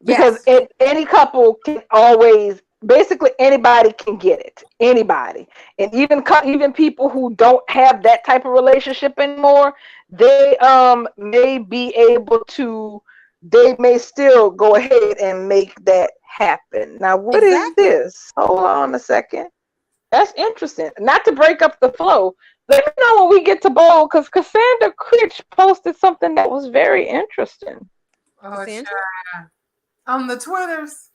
Because any couple can always, basically anybody can get it. Anybody. And even people who don't have that type of relationship anymore, they may be able to, they may still go ahead and make that happen. Now, what is this? Hold on a second. That's interesting. Not to break up the flow. Let me know when we get to bowl, because Cassandra Critch posted something that was very interesting. Oh, on the Twitters?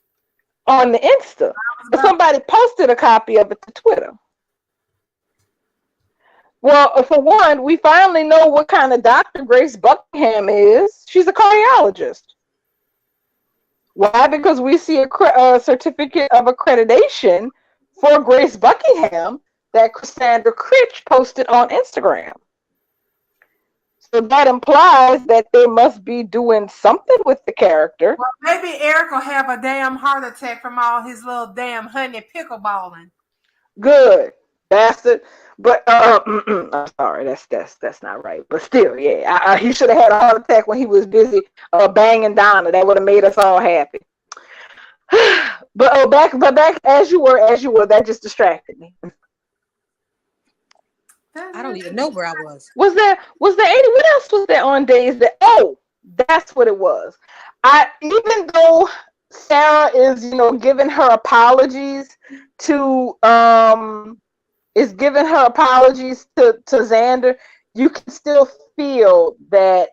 On the Insta. Somebody posted a copy of it to Twitter. Well, for one, we finally know what kind of doctor Grace Buckingham is. She's a cardiologist. Why? Because we see a certificate of accreditation for Grace Buckingham that Cassandra Critch posted on Instagram. So that implies that they must be doing something with the character. Well, maybe Eric will have a damn heart attack from all his little damn honey pickleballing. Good. Bastard. But I'm sorry, that's not right. But still, yeah, he should have had a heart attack when he was busy banging Donna. That would have made us all happy. But back as you were, that just distracted me. I don't even know where I was. Was there any, what else was there on Days that, that's what it was. Even though Sarah is, giving her apologies to Xander, you can still feel that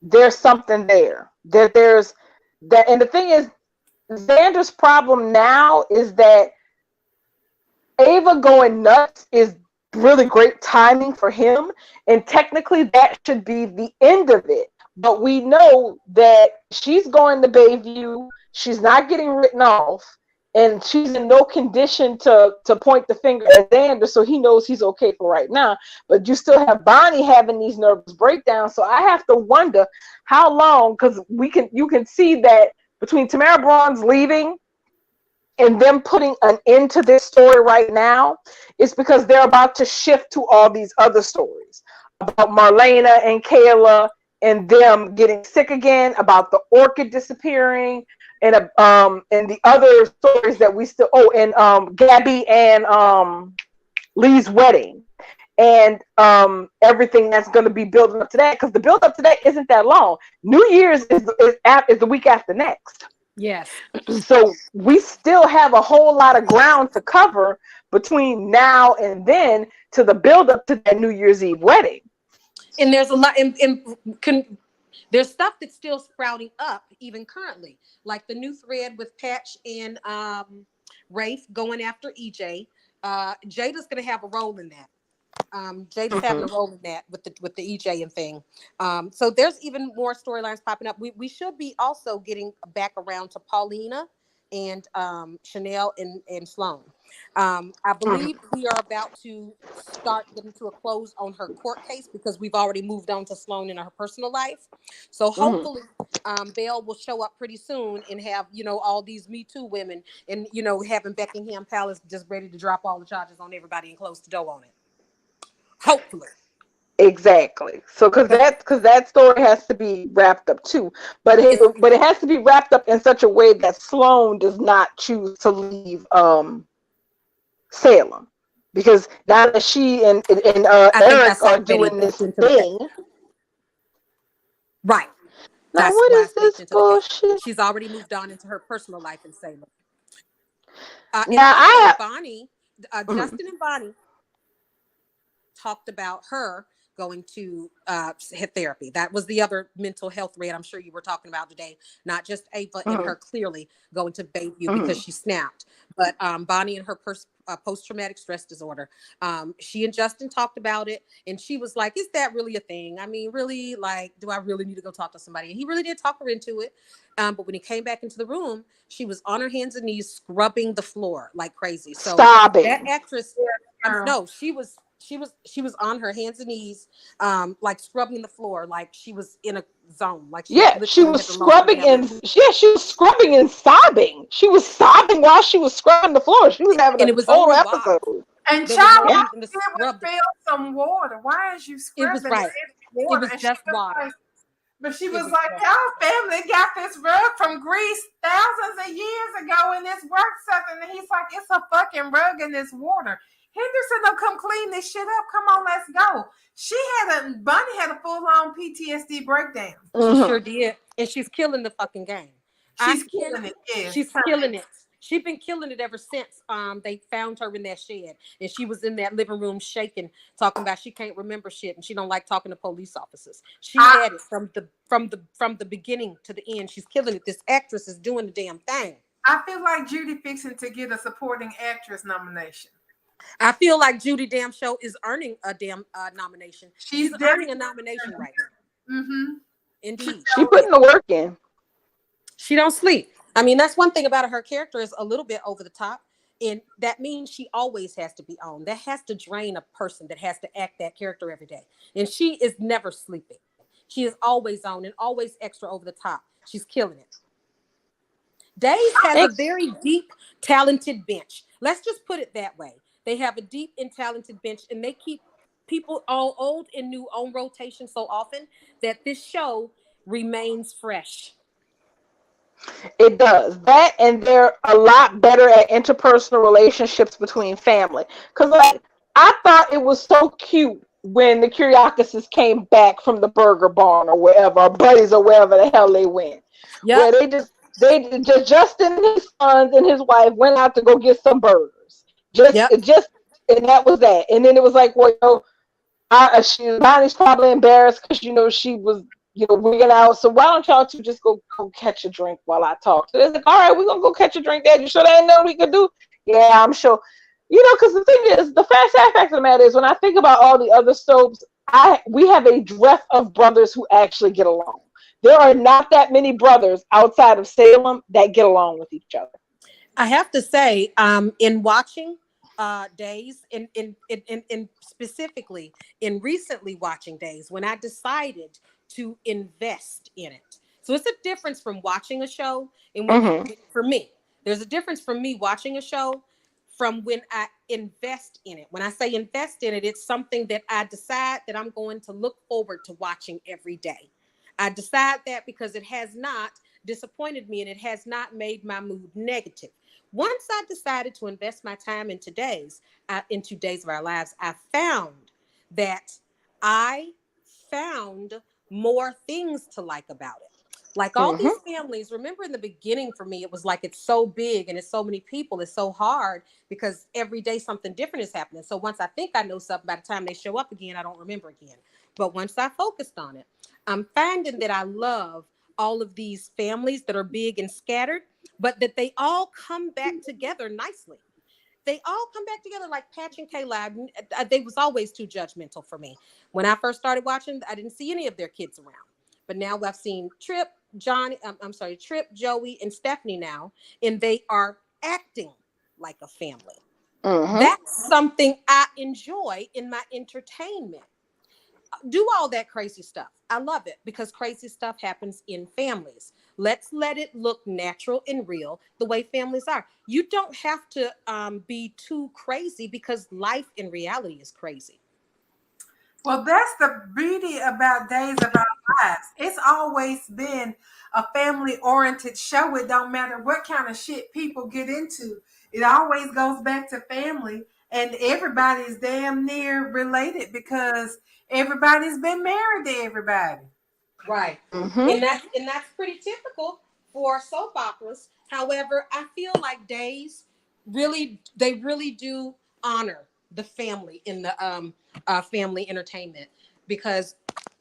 there's something there. And the thing is, Xander's problem now is that Ava going nuts is really great timing for him, and technically that should be the end of it. But we know that she's going to Bayview, she's not getting written off, and she's in no condition to point the finger at Xander, so he knows he's okay for right now. But you still have Bonnie having these nervous breakdowns, so I have to wonder how long, because you can see that between Tamara Braun's leaving and them putting an end to this story right now, it's because they're about to shift to all these other stories about Marlena and Kayla and them getting sick again, about the orchid disappearing, and the other stories that we still and Gabby and Lee's wedding, and everything that's going to be building up to that, because the build up to that isn't that long. New Year's is the week after next. Yes. So we still have a whole lot of ground to cover between now and then to the build up to that New Year's Eve wedding. And there's a lot, there's stuff that's still sprouting up even currently, like the new thread with Patch and Rafe going after EJ. Jada's going to have a role in that. Jada's having a role in that with the EJ and thing. So there's even more storylines popping up. We should be also getting back around to Paulina and Chanel and Sloan. I believe we are about to start getting to a close on her court case, because we've already moved on to Sloan in her personal life. So hopefully Belle will show up pretty soon and have, all these Me Too women and, having Buckingham Palace just ready to drop all the charges on everybody and close the door on it. Hopefully. Exactly. So because that story has to be wrapped up too, but it has to be wrapped up in such a way that Sloan does not choose to leave Salem, because now that she and Eric are doing this thing, right? Now what is this bullshit? She's already moved on into her personal life in Salem. Bonnie, Justin and Bonnie talked about her going to hit therapy. That was the other mental health thread I'm sure you were talking about today. Not just Ava and her clearly going to Bayview because she snapped, but Bonnie and her post-traumatic stress disorder. She and Justin talked about it, and she was like, is that really a thing? I mean, really, like, do I really need to go talk to somebody? And he really did talk her into it. But when he came back into the room, she was on her hands and knees scrubbing the floor like crazy. So Sobbing. that actress, no, she was on her hands and knees, like scrubbing the floor, like she was in a zone. Like she was scrubbing she was scrubbing and sobbing. She was sobbing while she was scrubbing the floor. She was having a total episode. And child, it was some water. Why is you scrubbing? It was right. Water? It was just water. But she was like, y'all family got this rug from Greece thousands of years ago, and this works something. And he's like, it's a fucking rug in this water. Henderson, don't come clean this shit up. Come on, let's go. Bunny had a full-on PTSD breakdown. She sure did. And she's killing the fucking game. She's killing it. Yeah, she's killing it. She's been killing it ever since they found her in that shed, and she was in that living room shaking, talking about she can't remember shit and she don't like talking to police officers. She had it from the beginning to the end. She's killing it. This actress is doing the damn thing. I feel like Judy fixing to get a supporting actress nomination. I feel like Judy damn show is earning a damn nomination. She's earning a nomination right now. Mm-hmm. Indeed, she putting the work in. She don't sleep. I mean, that's one thing about her character is a little bit over the top. And that means she always has to be on. That has to drain a person that has to act that character every day. And she is never sleeping. She is always on and always extra over the top. She's killing it. Days has a very deep, talented bench. Let's just put it that way. They have a deep and talented bench, and they keep people all old and new on rotation so often that this show remains fresh. It does that, and they're a lot better at interpersonal relationships between family. Because like I thought it was so cute when the Kiriakis came back from the burger barn or wherever, or Buddies or wherever the hell they went. Yeah, where they just Justin and his sons and his wife went out to go get some burgers. And that was that. And then it was like, well, Bonnie's probably embarrassed because she was. Wigging out. So why don't y'all two just go catch a drink while I talk? So they're like, all right, we're going to go catch a drink, Dad. You sure that ain't nothing we could do? Yeah, I'm sure. Because the thing is, the sad fact of the matter is when I think about all the other soaps, we have a breadth of brothers who actually get along. There are not that many brothers outside of Salem that get along with each other. I have to say, in watching Days, in specifically in recently watching Days, when I decided to invest in it. So it's a difference from watching a show and for me, there's a difference from me watching a show from when I invest in it. When I say invest in it, it's something that I decide that I'm going to look forward to watching every day. I decide that because it has not disappointed me and it has not made my mood negative. Once I decided to invest my time into Days of Our Lives, I found that I found more things to like about it. Like all these families, remember in the beginning for me, it was like it's so big and it's so many people, it's so hard because every day something different is happening. So once I think I know something, by the time they show up again, I don't remember again. But once I focused on it, I'm finding that I love all of these families that are big and scattered, but that they all come back together nicely. They all come back together like Patch and Kayla. They was always too judgmental for me. When I first started watching, I didn't see any of their kids around. But now I've seen Trip, Joey, and Stephanie now, and they are acting like a family. That's something I enjoy in my entertainment. Do all that crazy stuff. I love it because crazy stuff happens in families. Let's let it look natural and real the way families are. You don't have to be too crazy because life in reality is crazy. Well, that's the beauty about Days of Our Lives. It's always been a family-oriented show. It don't matter what kind of shit people get into. It always goes back to family, and everybody's damn near related because everybody's been married to everybody. Right. And that's pretty typical for soap operas. However, I feel like Days really do honor the family in the family entertainment because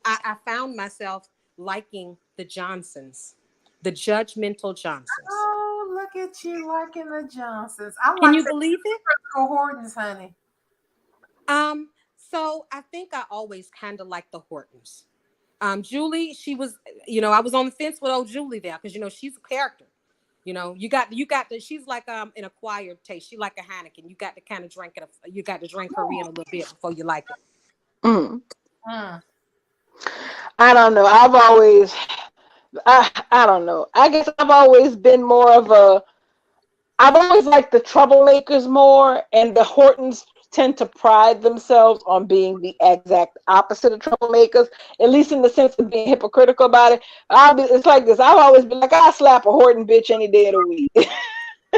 I found myself liking the Johnsons, the judgmental Johnsons. Oh, look at you liking the Johnsons. I Can like you the believe it? Hortons, honey. So I think I always kind of liked the Hortons. Julie, she was, I was on the fence with old Julie there because she's a character. You got the. She's like an acquired taste. She like a Heineken. You got to kind of drink it. You got to drink her in a little bit before you like it. Mm. Mm. I don't know. I don't know. I guess I've always been more of a. I've always liked the troublemakers more, and the Hortons tend to pride themselves on being the exact opposite of troublemakers, at least in the sense of being hypocritical about it. It's like this. I've always been like, I slap a Horton bitch any day of the week.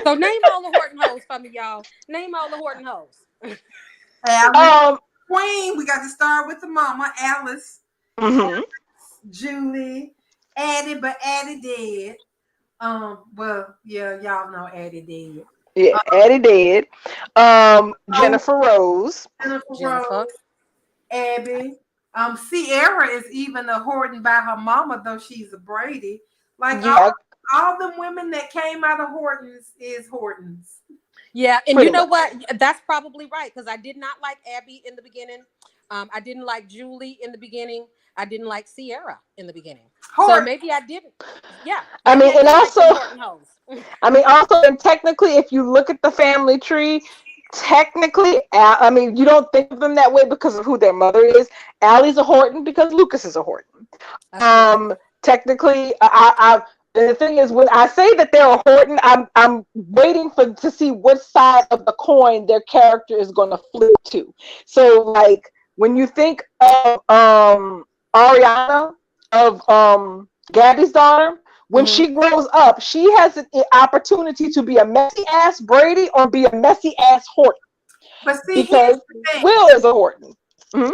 So name all the Horton hoes for me, y'all. Name all the Horton hoes. Queen, we got to start with the mama, Alice, Julie, Addie, but Addie dead. Well, yeah, y'all know Addie dead. Yeah, Addie dead. Jennifer Rose. Rose. Abby. Sierra is even a Horton by her mama, though she's a Brady. Like all the women that came out of Hortons is Hortons. Yeah, and you know what? That's probably right, because I did not like Abby in the beginning. I didn't like Julie in the beginning. I didn't like Sierra in the beginning. So maybe I didn't. Yeah. I mean, and also, and technically, if you look at the family tree, technically, I mean, you don't think of them that way because of who their mother is. Allie's a Horton because Lucas is a Horton. Technically, the thing is, when I say that they're a Horton, I'm waiting to see what side of the coin their character is going to flip to. So, like, when you think of Ariana, of Gabby's daughter, when she grows up, she has an opportunity to be a messy ass Brady or be a messy ass Horton. But see, because Will is a Horton. I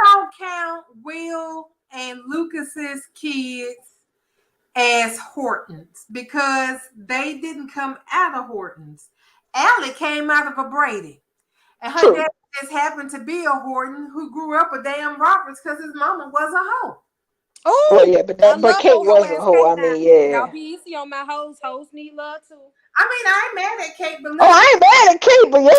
don't count Will and Lucas's kids as Hortons because they didn't come out of Hortons. Allie came out of a Brady, and her dad just happened to be a Horton who grew up a damn Roberts because his mama was a hoe. Oh, well, yeah, but Kate was a hoe. I mean, yeah. Y'all be easy on my hoes. Hoes need love too. I mean, I ain't mad at Kate, but I ain't mad at Kate, but yeah,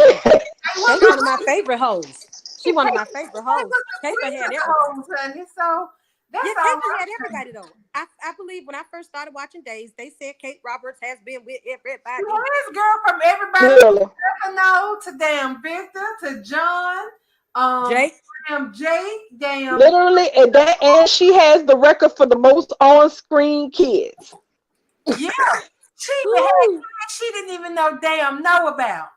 she's one of my favorite hoes. She one of my favorite hoes. Kate had everybody. So that's Kate had everybody though. I believe when I first started watching Days, they said Kate Roberts has been with everybody. Well, this girl from everybody you know to damn Victor to John, Jake. Damn. Literally, and she has the record for the most on-screen kids. Yeah, she didn't even know about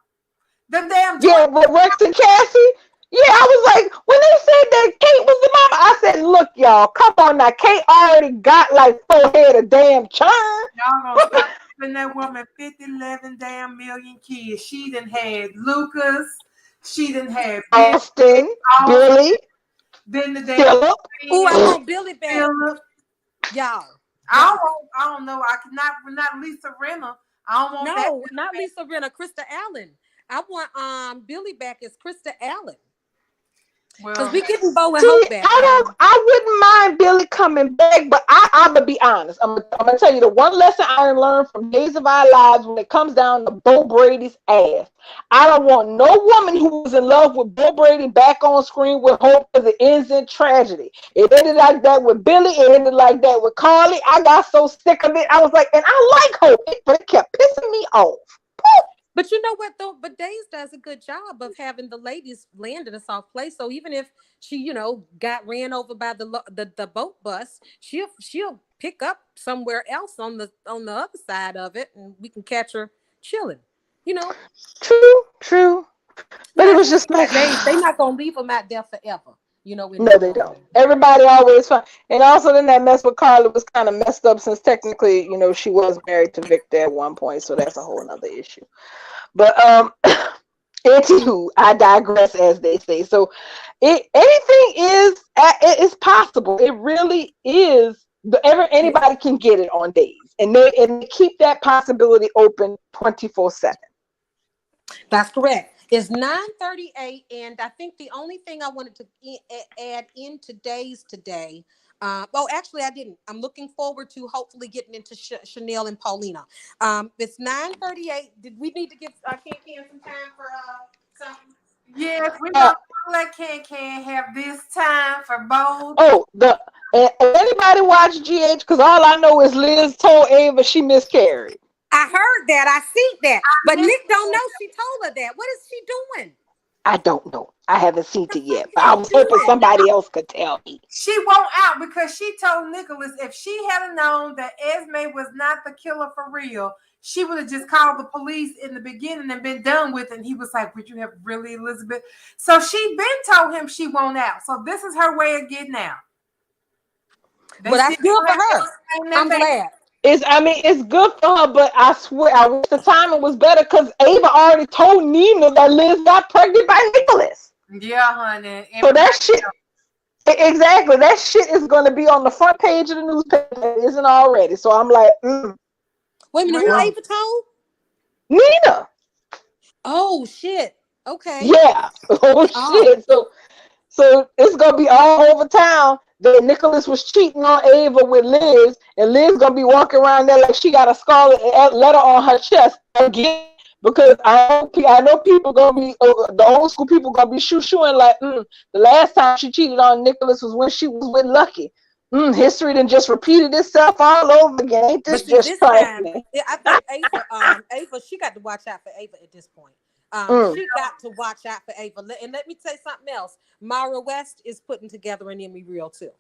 them damn. Yeah, but Rex and Cassie. Yeah, I was like, when they said that Kate was the mama, I said, look, y'all, come on now. Kate already got like 4 head of damn churn. Y'all gonna stop giving that woman 11 damn million kids. She done had Lucas. She done had Austin, Billy. Then the damn Philip. Oh, I want Billy back. Philip. Y'all. I don't know. I cannot not Lisa Rinna. I don't want that. No, not Lisa Rinna, Krista Allen. I want Billy back as Krista Allen. Because we getting Bo and Hope back. I wouldn't mind Billy coming back, but I'm gonna be honest. I'm gonna tell you the one lesson I learned from Days of Our Lives when it comes down to Bo Brady's ass. I don't want no woman who was in love with Bo Brady back on screen with Hope because it ends in tragedy. It ended like that with Billy. It ended like that with Carly. I got so sick of it. I was like, and I like Hope, but it kept pissing me off. But you know what though? But Days does a good job of having the ladies land in a soft place. So even if she, got ran over by the boat bus, she'll pick up somewhere else on the other side of it, and we can catch her chilling. True. But it was just like they're not gonna leave them out there forever. No, they don't. Everybody always fine. And also then that mess with Carla was kind of messed up since technically, she was married to Victor at one point, so that's a whole nother issue. But anywho, I digress, as they say. So anything is possible. It really is. Anybody can get it on Days, and they keep that possibility open 24/7. That's correct. It's 9:38, and I think the only thing I wanted to add in today. Actually, I didn't. I'm looking forward to hopefully getting into Chanel and Paulina. It's 9:38. Did we need to give Ken some time for something? Yes, we're gonna let Ken have this time for both. Oh, anybody watch GH? Because all I know is Liz told Ava she miscarried. I heard that. I see that. But Nick don't know she told her that. What is she doing? I don't know. I haven't seen it yet. But I was hoping somebody else could tell me. She won't out because she told Nicholas if she had known that Esme was not the killer for real, she would have just called the police in the beginning and been done with it. And he was like, would you have really, Elizabeth? So she been told him she won't out. So this is her way of getting out. Well, that's good for her. I'm glad. It's good for her, but I swear, I wish the timing was better because Ava already told Nina that Liz got pregnant by Nicholas. Yeah, honey. So that shit, exactly, that shit is going to be on the front page of the newspaper. It isn't already. So I'm like, Wait a minute, who Ava told? Nina. Oh, shit. Okay. Yeah. Oh, shit. So it's going to be all over town that Nicholas was cheating on Ava with Liz, and Liz gonna be walking around there like she got a scarlet letter on her chest again, because I know people gonna be the old school people gonna be shoo-shooing like the last time she cheated on Nicholas was when she was with Lucky. History then just repeated itself all over again. Ain't this just trifling? I think Ava, she got to watch out for Ava at this point. She got to watch out for Ava. And let me say something else. Mara West is putting together an Emmy reel too.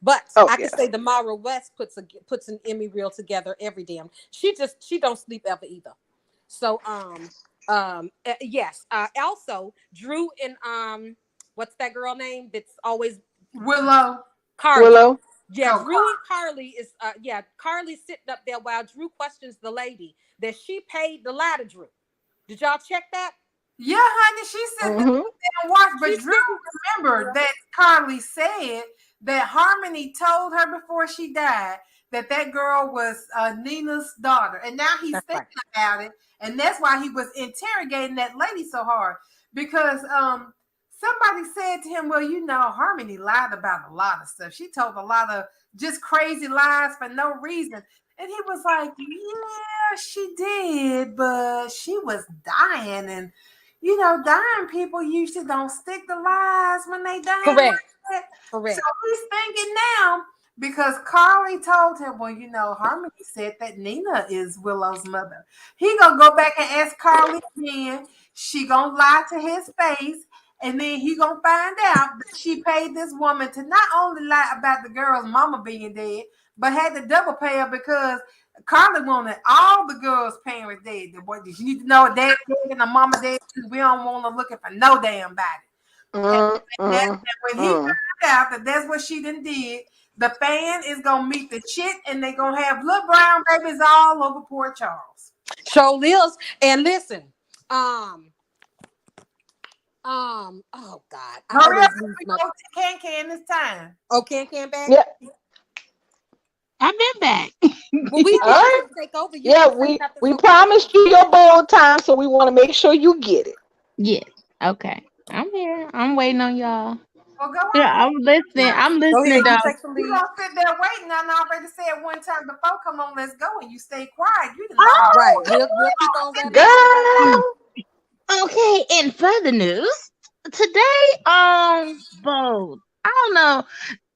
But I can say the Mara West puts an Emmy reel together every damn. She don't sleep ever either. So yes. Also Drew and what's that girl name that's always Willow. Carly. Willow. Yeah, Drew and Carly is Carly's sitting up there while Drew questions the lady that she paid to lie to Drew. Did y'all check that? Yeah, honey, she said and watch, but Drew remembered that Carly said that Harmony told her before she died that girl was Nina's daughter, and now he's thinking about it, and that's why he was interrogating that lady so hard, because somebody said to him, well, you know, Harmony lied about a lot of stuff. She told a lot of just crazy lies for no reason. And he was like, yeah, she did, but she was dying. And, you know, dying people usually don't stick to lies when they die. Correct. So he's thinking now, because Carly told him, well, you know, Harmony said that Nina is Willow's mother. He gonna go back and ask Carly again. She gonna lie to his face. And then he gonna find out that she paid this woman to not only lie about the girl's mama being dead, but had to double pay her because Carly wanted all the girls' parents dead. You need to know a dad dead and a mama dead because we don't want to looking for no damn body. And when he found out that that's what she done did, the fan is gonna meet the shit, and they gonna have little brown babies all over Port Charles. So Liz, and listen, oh God. Hurry up, we go to Can this time. Oh, Can back? Yeah. I've been back. Well, we right. take over. We promised you your bowl time, so we want to make sure you get it. Yes. Okay. I'm here. I'm waiting on y'all. Well, go Yeah, I'm listening. I'm listening. You don't sit there waiting. I already said one time before, come on, let's go. And you stay quiet. You didn't right. We'll keep on that. Girl. Okay, in further news, today, Bold. I don't know.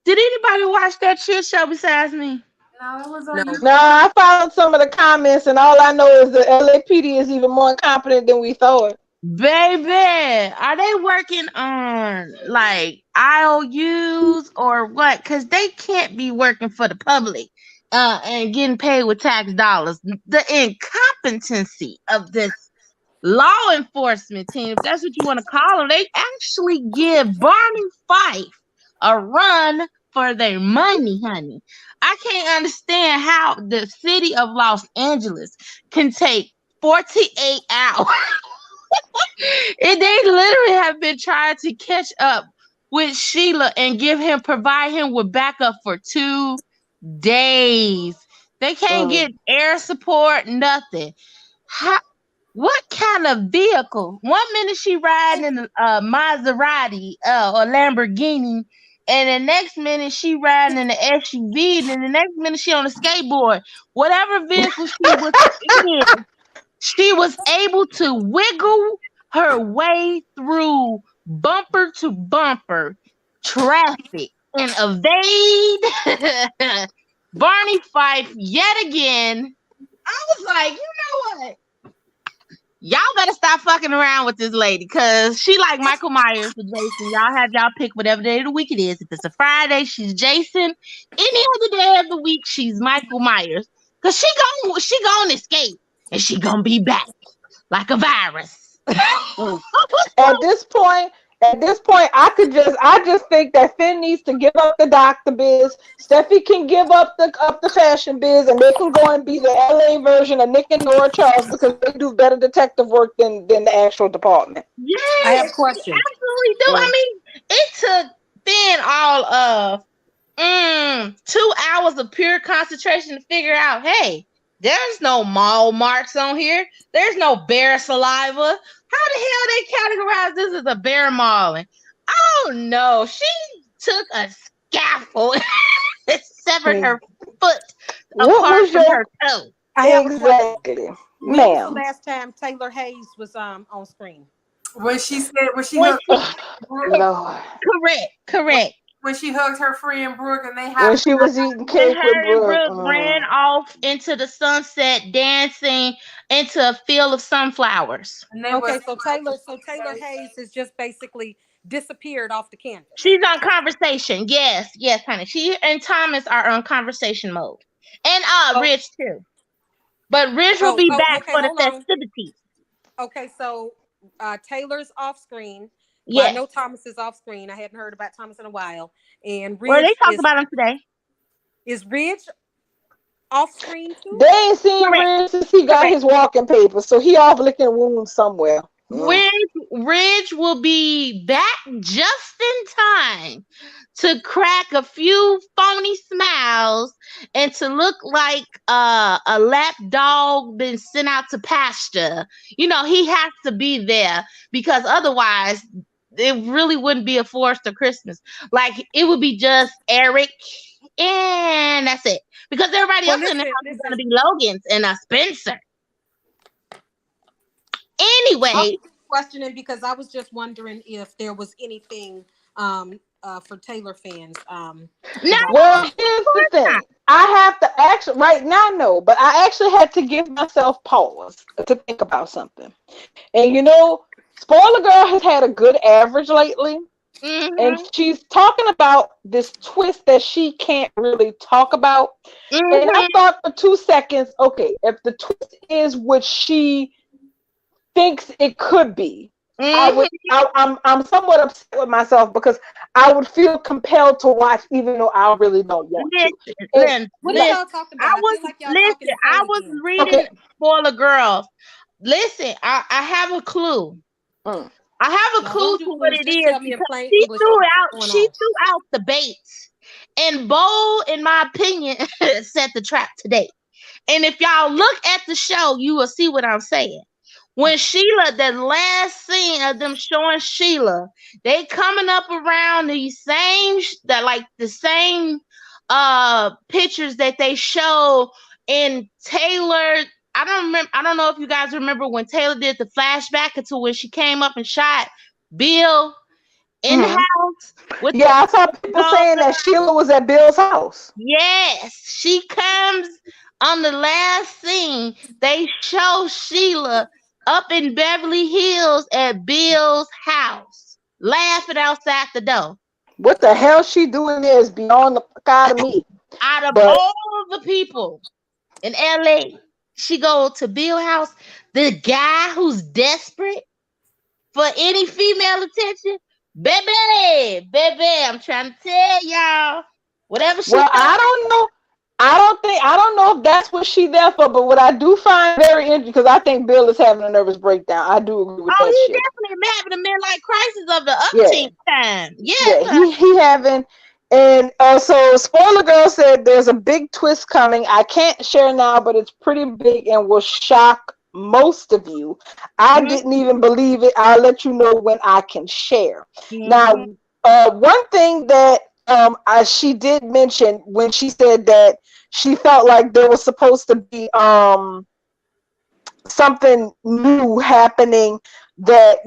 Did anybody watch that shit show besides me? No, it was on No, I followed some of the comments, and all I know is the LAPD is even more incompetent than we thought. Baby, are they working on like IOUs or what? Because they can't be working for the public and getting paid with tax dollars. The incompetency of this law enforcement team, if that's what you want to call them, they actually give Barney Fife a run for their money, honey. I can't understand how the city of Los Angeles can take 48 hours. And they literally have been trying to catch up with Sheila and provide him with backup for 2 days. They can't get air support, nothing. What kind of vehicle? One minute she riding in a Maserati or Lamborghini, and the next minute she riding in an SUV, and then the next minute she on a skateboard. Whatever vehicle she was in, she was able to wiggle her way through bumper to bumper traffic and evade Barney Fife yet again. I was like, you know what? Y'all better stop fucking around with this lady, because she like Michael Myers with Jason. Y'all have y'all pick whatever day of the week it is. If it's a Friday, she's Jason. Any other day of the week, she's Michael Myers. Because she gonna escape, and she gonna be back like a virus. At this point, I just think that Finn needs to give up the doctor biz. Steffi can give up the fashion biz, and they can go and be the LA version of Nick and Nora Charles, because they do better detective work than the actual department. Yeah, I have a question. Absolutely do. I mean, it took Finn all of 2 hours of pure concentration to figure out, hey, there's no mall marks on here. There's no bear saliva. How the hell they categorize this as a bear mauling? Oh no, she took a scaffold and severed her foot apart from her toe. I have Exactly, When was the ma'am. last time Taylor Hayes was on screen? When she Lord. Correct. when she hugged her friend Brooke and they When hopped she was eating And cake with her and Brooke Brooke. ran off into the sunset, dancing into a field of sunflowers. and they Okay, was so Taylor Hayes has just basically disappeared off the canvas. She's on conversation. Yes, honey. She and Thomas are on conversation mode. And Rich too. But Rich will be back okay, for the hold on. festivities. Okay, so Taylor's off screen. Yes. Well, I know Thomas is off screen. I hadn't heard about Thomas in a while. And Ridge Well, they talked about him today. is Ridge off screen too? They ain't seen Correct. Ridge since he got his walking papers, so he off licking wounds somewhere. Ridge will be back just in time to crack a few phony smiles and to look like a lap dog been sent out to pasture. You know, he has to be there, because otherwise it really wouldn't be a Forrester Christmas. Like, it would be just Eric and that's it. Because everybody else in the house is going to be Logan's and Spencer. Anyway, Questioning because I was just wondering if there was anything for Taylor fans. no. Well, here's the thing. I have to actually, right now, no, but I actually had to give myself pause to think about something. And you know, Spoiler Girl has had a good average lately. Mhm. And she's talking about this twist that she can't really talk about. And I thought for 2 seconds, okay, if the twist is what she thinks it could be, I'm somewhat upset with myself, because I would feel compelled to watch even though I really don't want to. Listen, What are y'all talking about? I was reading Spoiler Girls. Listen, I have a clue. I have a clue to what it is, because she threw out the baits, and Bo, in my opinion, set the trap today. And if y'all look at the show, you will see what I'm saying. When Sheila, the last scene of them showing Sheila, they coming up around the same pictures that they show in Taylor. I don't know if you guys remember when Taylor did the flashback into when she came up and shot Bill in the house. I saw people saying that Sheila was at Bill's house. Yes, she comes on the last scene. They show Sheila up in Beverly Hills at Bill's house, laughing outside the door. What the hell she doing there is beyond the fuck out of me. Out of all the people in LA, she go to Bill's house. The guy who's desperate for any female attention, baby, I'm trying to tell y'all, whatever she. Well, I don't know. I don't know if that's what she's there for, but what I do find very interesting, because I think Bill is having a nervous breakdown. I do agree with that he's shit. definitely having a midlife crisis of the 18th time. Yeah, he having. And so Spoiler Girl said there's a big twist coming. I can't share now, but it's pretty big and will shock most of you. I didn't even believe it. I'll let you know when I can share. Now, one thing that she did mention when she said that she felt like there was supposed to be something new happening, that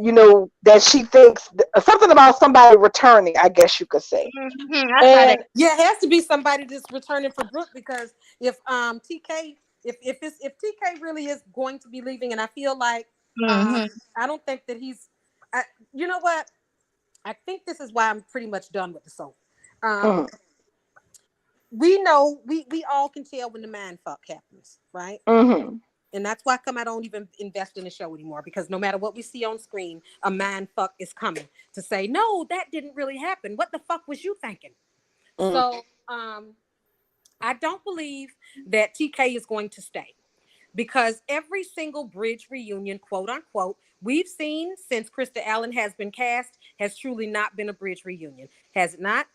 that she thinks something about somebody returning, I guess you could say. And yeah, it has to be somebody that's returning for Brooke, because if TK if TK really is going to be leaving, and I feel like I don't think that you know what, I think this is why I'm pretty much done with the soap. We know we all can tell when the man fuck happens, right? And that's why I don't even invest in the show anymore, because no matter what we see on screen, a man fuck is coming to say, no, that didn't really happen. What the fuck was you thinking? So I don't believe that TK is going to stay, because every single bridge reunion, quote unquote, we've seen since Krista Allen has been cast has truly not been a bridge reunion. Has it not?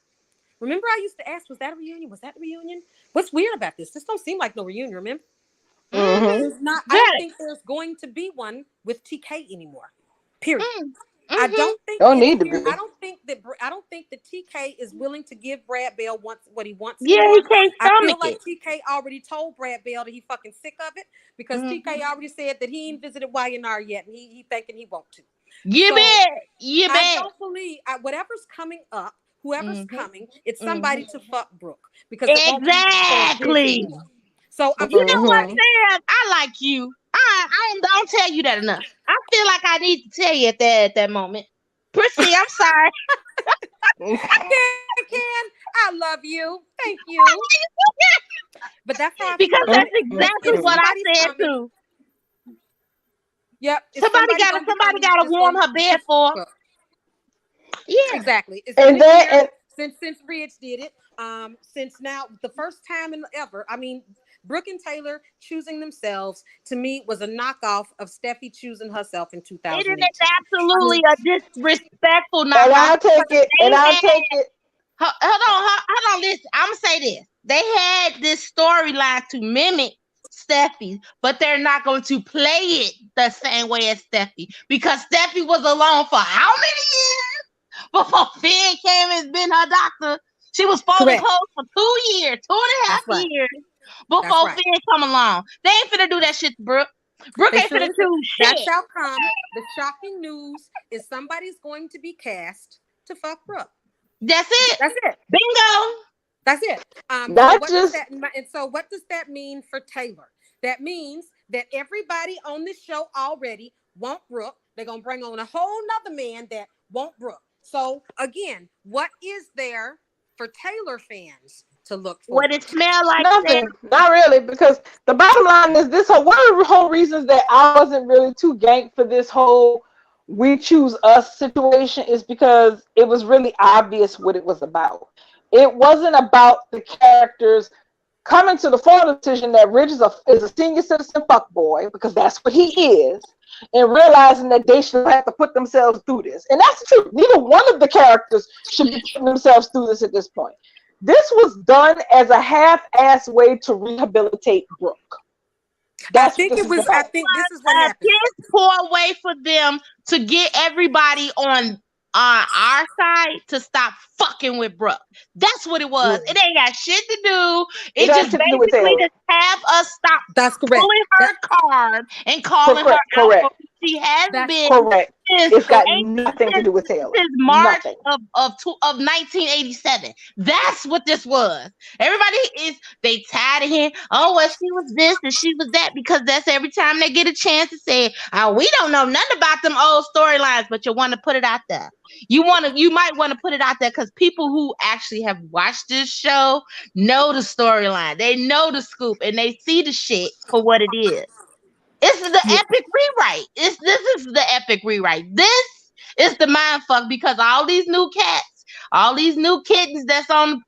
Remember, I used to ask, was that a reunion? Was that a reunion? What's weird about this? This don't seem like no reunion, remember? There's not. I don't think there's going to be one with TK anymore. Period. I don't think. Need to be. I don't think that TK is willing to give Brad Bell what he wants. Yeah, anymore. he can't I feel stomach like it. TK already told Brad Bell that he fucking sick of it, because TK already said that he ain't visited YNR yet, and he thinking he won't to. I don't believe whatever's coming up, whoever's coming, it's somebody to fuck Brooke, because it won't be so you know what, Sam? I like you. I don't tell you that enough. I feel like I need to tell you at that moment. Prissy, I'm sorry. I love you. Thank you. But that's how because that's exactly what I said too. Yep. Somebody gotta warm her bed for her. Yeah, exactly. It's since Ridge did it. Since now the first time ever. I mean, Brooke and Taylor choosing themselves, to me, was a knockoff of Steffi choosing herself in 2008. It is absolutely a disrespectful knockoff. And I'll take it. Hold on, listen. I'm gonna say this. They had this storyline to mimic Steffi, but they're not going to play it the same way as Steffi, because Steffi was alone for how many years before Finn came and been her doctor? She was folding clothes for 2 years, 2.5 years before Finn come along. They ain't finna do that shit to Brooke. Brooke ain't finna do shit. That shall come. The shocking news is somebody's going to be cast to fuck Brooke. That's it. That's it. Bingo. That's it. So what does that mean for Taylor? That means that everybody on this show already want Brooke. They're gonna bring on a whole nother man that want Brooke. So again, what is there for Taylor fans to look for? What it smell like? Nothing. Not really, because the bottom line is this. One of the whole reasons that I wasn't really too ganked for this whole "we choose us" situation is because it was really obvious what it was about. It wasn't about the characters coming to the final decision that Ridge is a senior citizen fuckboy, because that's what he is, and realizing that they should have to put themselves through this. And that's the truth. Neither one of the characters should be putting themselves through this at this point. This was done as a half-ass way to rehabilitate Brooke. I think this is what happened. Piss poor way for them to get everybody on our side to stop fucking with Brooke. That's what it was. It ain't got shit to do. It just basically just have us stop pulling her card and calling her out. She has been correct. It's got nothing to do with Taylor. Since March of 1987. That's what this was. Everybody they tired of hearing, oh, well, she was this and she was that, because that's every time they get a chance to say, oh, we don't know nothing about them old storylines, but you want to put it out there. You might want to put it out there because people who actually have watched this show know the storyline. They know the scoop and they see the shit for what it is. It's the epic rewrite. This is the epic rewrite. This is the mind fuck, because all these new cats, all these new kittens that's on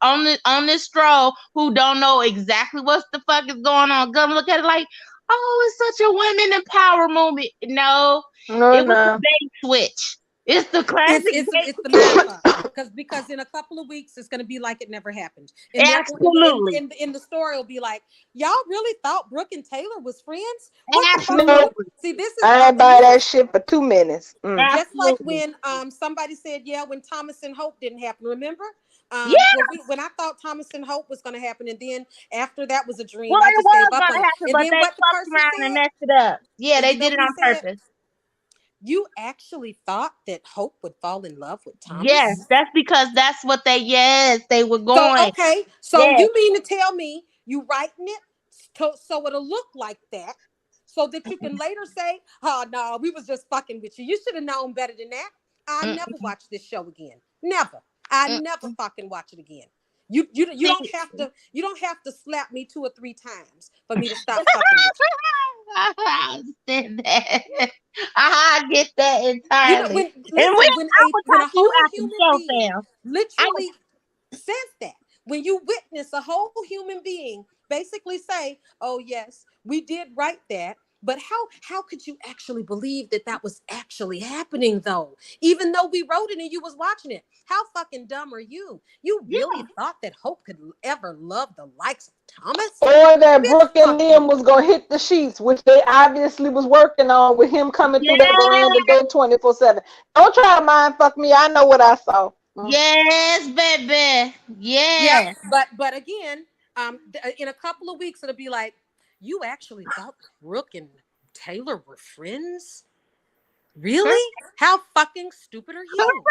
this stroll who don't know exactly what the fuck is going on, gonna look at it like, oh, it's such a women empower movement. No, it was a bait switch. It's the classic. It's the mind fuck. Because in a couple of weeks it's gonna be like it never happened. And Absolutely. in the story it'll be like, y'all really thought Brooke and Taylor was friends? Absolutely. See, this is I ain't buy that shit for 2 minutes. Just like when somebody said, yeah, when Thomas and Hope didn't happen, remember? When I thought Thomas and Hope was going to happen, and then after that was a dream. Well, I it just was gave up going on to it. happen, And but then they what the fucked person around said, and messed it up. Yeah, they did it on purpose. You actually thought that Hope would fall in love with Thomas? Yes, that's because that's what they were going. So you mean to tell me you writing it so it'll look like that, so that you can later say, oh no, we was just fucking with you. You should have known better than that. I never watch this show again. Never. I never fucking watch it again. You don't have to slap me 2 or 3 times for me to stop fucking with you. I understand that. I get that entirely. When a whole human being literally says that, when you witness a whole human being basically say, oh yes, we did write that, but how could you actually believe that was actually happening though, even though we wrote it and you was watching it? How fucking dumb are you? You really thought that Hope could ever love the likes of Thomas? Or that Brooke and Liam was gonna hit the sheets, which they obviously was working on with him coming through that veranda door 24/7. Don't try to mind fuck me. I know what I saw. Yes, baby. Yes. Yeah, but again, in a couple of weeks it'll be like, you actually thought Brooke and Taylor were friends? Really? How fucking stupid are you?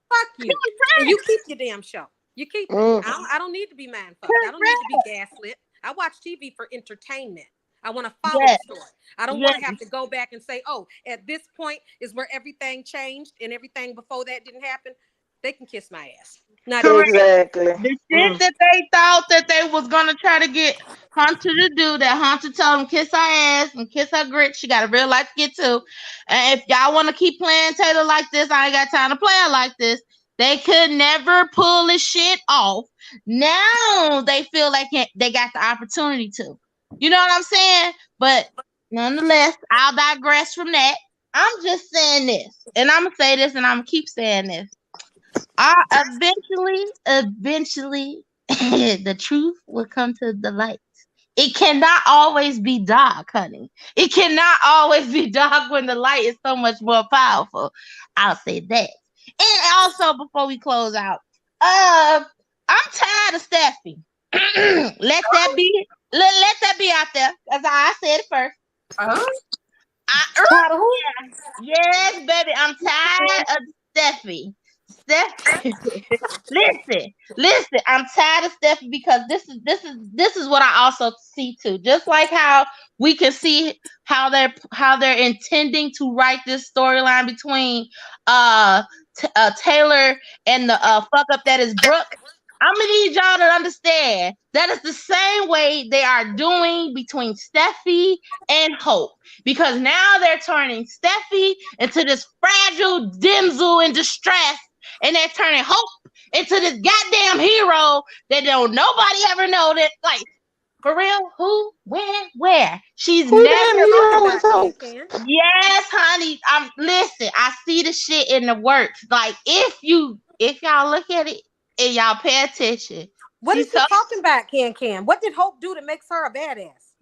Fuck you. And you keep your damn show. You keep it. I don't need to be mind fucked. I don't need to be gaslit. I watch TV for entertainment. I want to follow the story. I don't want to have to go back and say, oh, at this point is where everything changed and everything before that didn't happen. They can kiss my ass. Not exactly. The shit that they thought that they was gonna try to get Hunter to do, that Hunter told him kiss her ass and kiss her grit. She got a real life to get to. And if y'all want to keep playing Taylor like this, I ain't got time to play her like this. They could never pull this shit off. Now they feel like they got the opportunity to. You know what I'm saying? But nonetheless, I'll digress from that. I'm just saying this, and I'm gonna say this, and I'm gonna keep saying this. Eventually, the truth will come to the light. It cannot always be dark, honey. It cannot always be dark when the light is so much more powerful. I'll say that. And also, before we close out, I'm tired of Steffi. Let that be out there. As I said it first. Yes, baby. I'm tired of Steffi. Listen. I'm tired of Steffi because this is what I also see too. Just like how we can see how they're intending to write this storyline between Taylor and the fuck up that is Brooke. I'm gonna need y'all to understand that is the same way they are doing between Steffi and Hope, because now they're turning Steffi into this fragile damsel in distress, and they're turning Hope into this goddamn hero that don't nobody ever know that, like, for real, who, when, where? She's never. Yes, honey. Listen. I see the shit in the works. Like, if y'all look at it and y'all pay attention. What is she talking about, Can? What did Hope do that makes her a badass?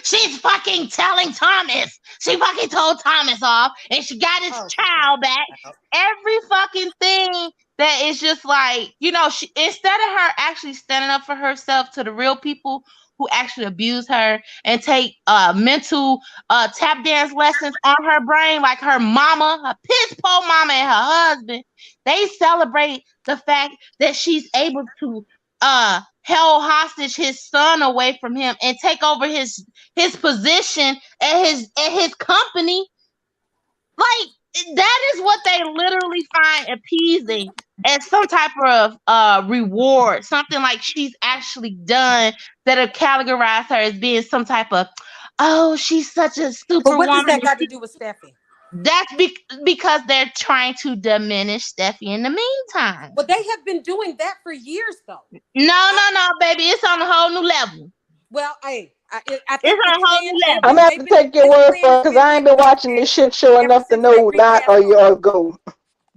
She's fucking telling Thomas. She fucking told Thomas off, and she got his child back. Every fucking thing that is just like, you know, she, instead of her actually standing up for herself to the real people who actually abuse her and take mental tap dance lessons on her brain, like her mama, her piss poor mama, and her husband, they celebrate the fact that she's able to held hostage his son away from him and take over his position at his company. Like, that is what they literally find appeasing as some type of reward, something like she's actually done that'll categorize her as being some type of, oh, she's such a super woman. What does that got to do with Steffi? That's because they're trying to diminish Steffi in the meantime. But they have been doing that for years, though. No, baby. It's on a whole new level. Well, I think it's on a whole new level. I'm going to have to take your word for it, because I ain't been watching this shit show enough to know not or your go.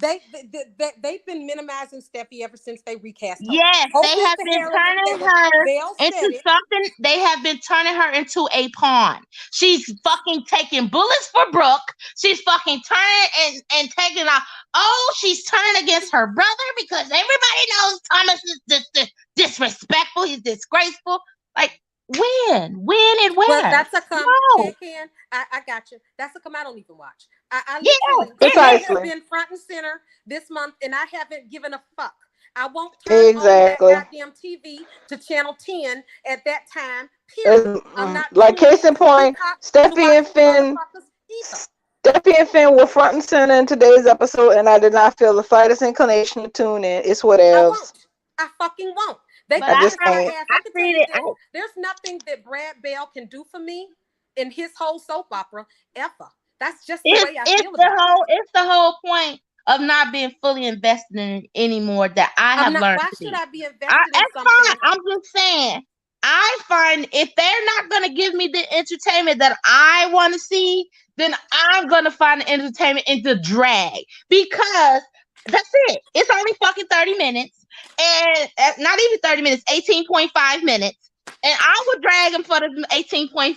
They've been minimizing Steffi ever since they recast her. Yes, Hope they is have the been heroine. turning her They'll into set it. something. They have been turning her into a pawn. She's fucking taking bullets for Brooke. She's fucking turning and taking off. Oh, she's turning against her brother because everybody knows Thomas is disrespectful. He's disgraceful. Like, when and where? Well, that's a come. No. Ken, I got you. That's a come. I don't even watch. I Yeah, literally, precisely. they have been front and center this month, and I haven't given a fuck. I won't turn Exactly. on that goddamn TV to channel 10 at that time. Period. I'm not Like tuning case in in to point, Peacock to Steffi watch and Finn. motherfuckers either. Steffi and Finn were front and center in today's episode, and I did not feel the slightest inclination to tune in. It's I whatever. won't. I fucking won't. They But can I do just it for can't. half. I I can tell seen you it. this. There's nothing that Brad Bell can do for me in his whole soap opera ever. That's just the way I feel about it. It's the whole point of not being fully invested in it anymore that I have learned. Why to should be. I be invested in That's something? fine. I'm just saying. I find if they're not going to give me the entertainment that I want to see, then I'm going to find the entertainment in the drag because that's it. It's only fucking 30 minutes and not even 30 minutes, 18.5 minutes. And I would drag them for the 18.5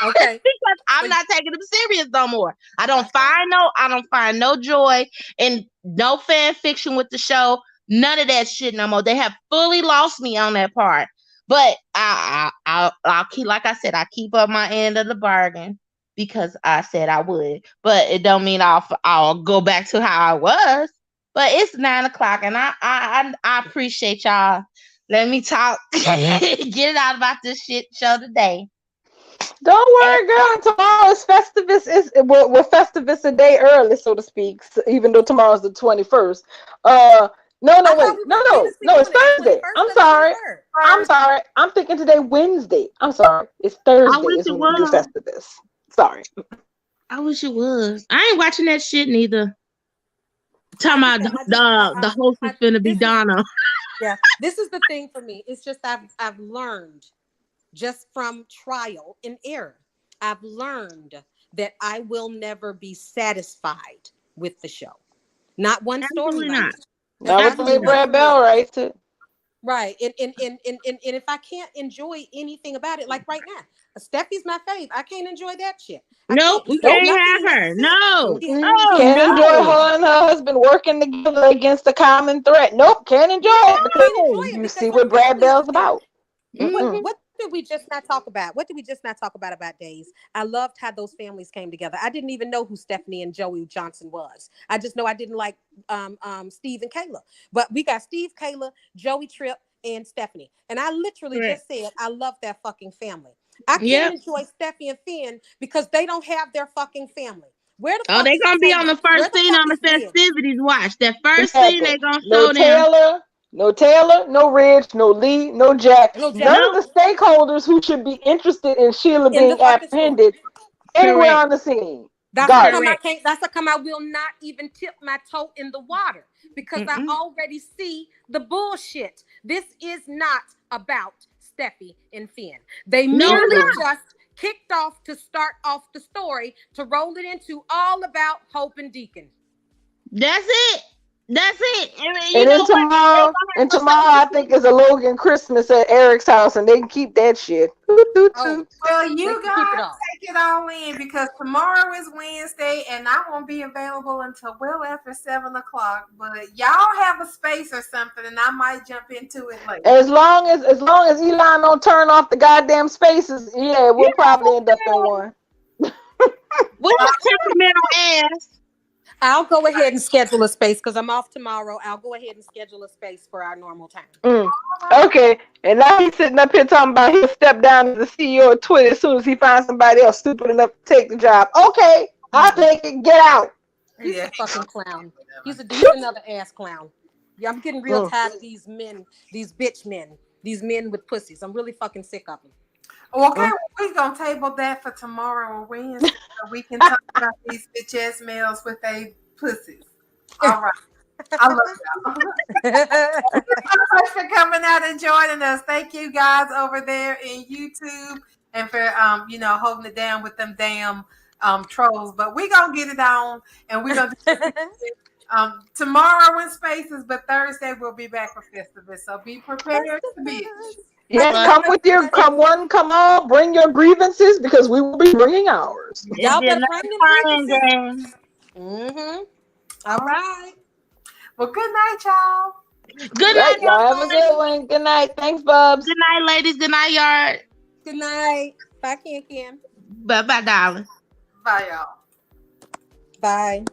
Okay. because I'm not taking them serious no more. I don't find no joy in no fan fiction with the show. None of that shit no more. They have fully lost me on that part. But I'll keep, like I said, I keep up my end of the bargain because I said I would. But it don't mean I'll go back to how I was. But it's 9:00, and I appreciate y'all. Let me talk. Get it out about this shit show today. Don't worry, girl. Tomorrow is Festivus. We're Festivus a day early, so to speak. Even though tomorrow's the 21st. No, it's Thursday. I'm sorry. I'm thinking today Wednesday. I'm sorry. It's Thursday is when we do Festivus. Sorry. I wish it was. I ain't watching that shit neither. Talking about the host is finna be Donna. Yeah, this is the thing for me. It's just I've learned just from trial and error. I've learned that I will never be satisfied with the show. Not one storyline. Not with the Brad Bell, right? Right. And if I can't enjoy anything about it, like right now, Steffi's my fave. I can't enjoy that shit. Nope, we can't have her. No. Can't enjoy her and her husband working together against a common threat. Nope, can't enjoy it because you see what Brad Bell's about. What did we just not talk about? What did we just not talk about Days? I loved how those families came together. I didn't even know who Stephanie and Joey Johnson was. I just know I didn't like Steve and Kayla. But we got Steve, Kayla, Joey Tripp, and Stephanie. And I literally just said, I love that fucking family. I can't enjoy Steffi and Finn because they don't have their fucking family. Where the fuck they gonna be on the first scene on the festivities. Watch that first scene. They gonna show them. No Taylor, no Ridge, no Lee, no Jack. None of the stakeholders who should be interested in Sheila being apprehended anywhere on the scene. That's a come I will not even tip my toe in the water because I already see the bullshit. This is not about Steffi and Finn. They merely just kicked off to start off the story to roll it into all about Hope and Deacon. That's it. That's it. And tomorrow I think is a Logan Christmas at Eric's house, and they can keep that shit. Well, you guys take it all in because tomorrow is Wednesday, and I won't be available until well after 7:00. But y'all have a space or something, and I might jump into it later. As long as Elon don't turn off the goddamn spaces, we'll probably end up in one. With his temperamental ass. I'll go ahead and schedule a space because I'm off tomorrow. I'll go ahead and schedule a space for our normal time. Okay. And now he's sitting up here talking about he'll step down as the CEO of Twitter as soon as he finds somebody else stupid enough to take the job. Okay, I'll take it. Get out. He's a fucking clown. He's another ass clown. Yeah, I'm getting real tired of these men, these bitch men, these men with pussies. I'm really fucking sick of them. Okay, we're going to table that for tomorrow or Wednesday so we can talk about these bitch ass males with their pussies. All right. I love y'all. Thank you so much for coming out and joining us. Thank you guys over there in YouTube and for, holding it down with them damn trolls. But we're going to get it on and we're going to Tomorrow in Spaces, but Thursday we'll be back for Festivus. So be prepared to be. Yes, But- come all, bring your grievances because we will be bringing ours. Y'all It's better another bring them crying grievances. game. Mm-hmm. All right. Well, good night, y'all. Good Right, night, y'all have a everybody. good one. Good night. Thanks, Bubs. Good night, ladies. Good night, Yard. Good night. Bye, Ken. Bye-bye, darling. Bye, y'all. Bye.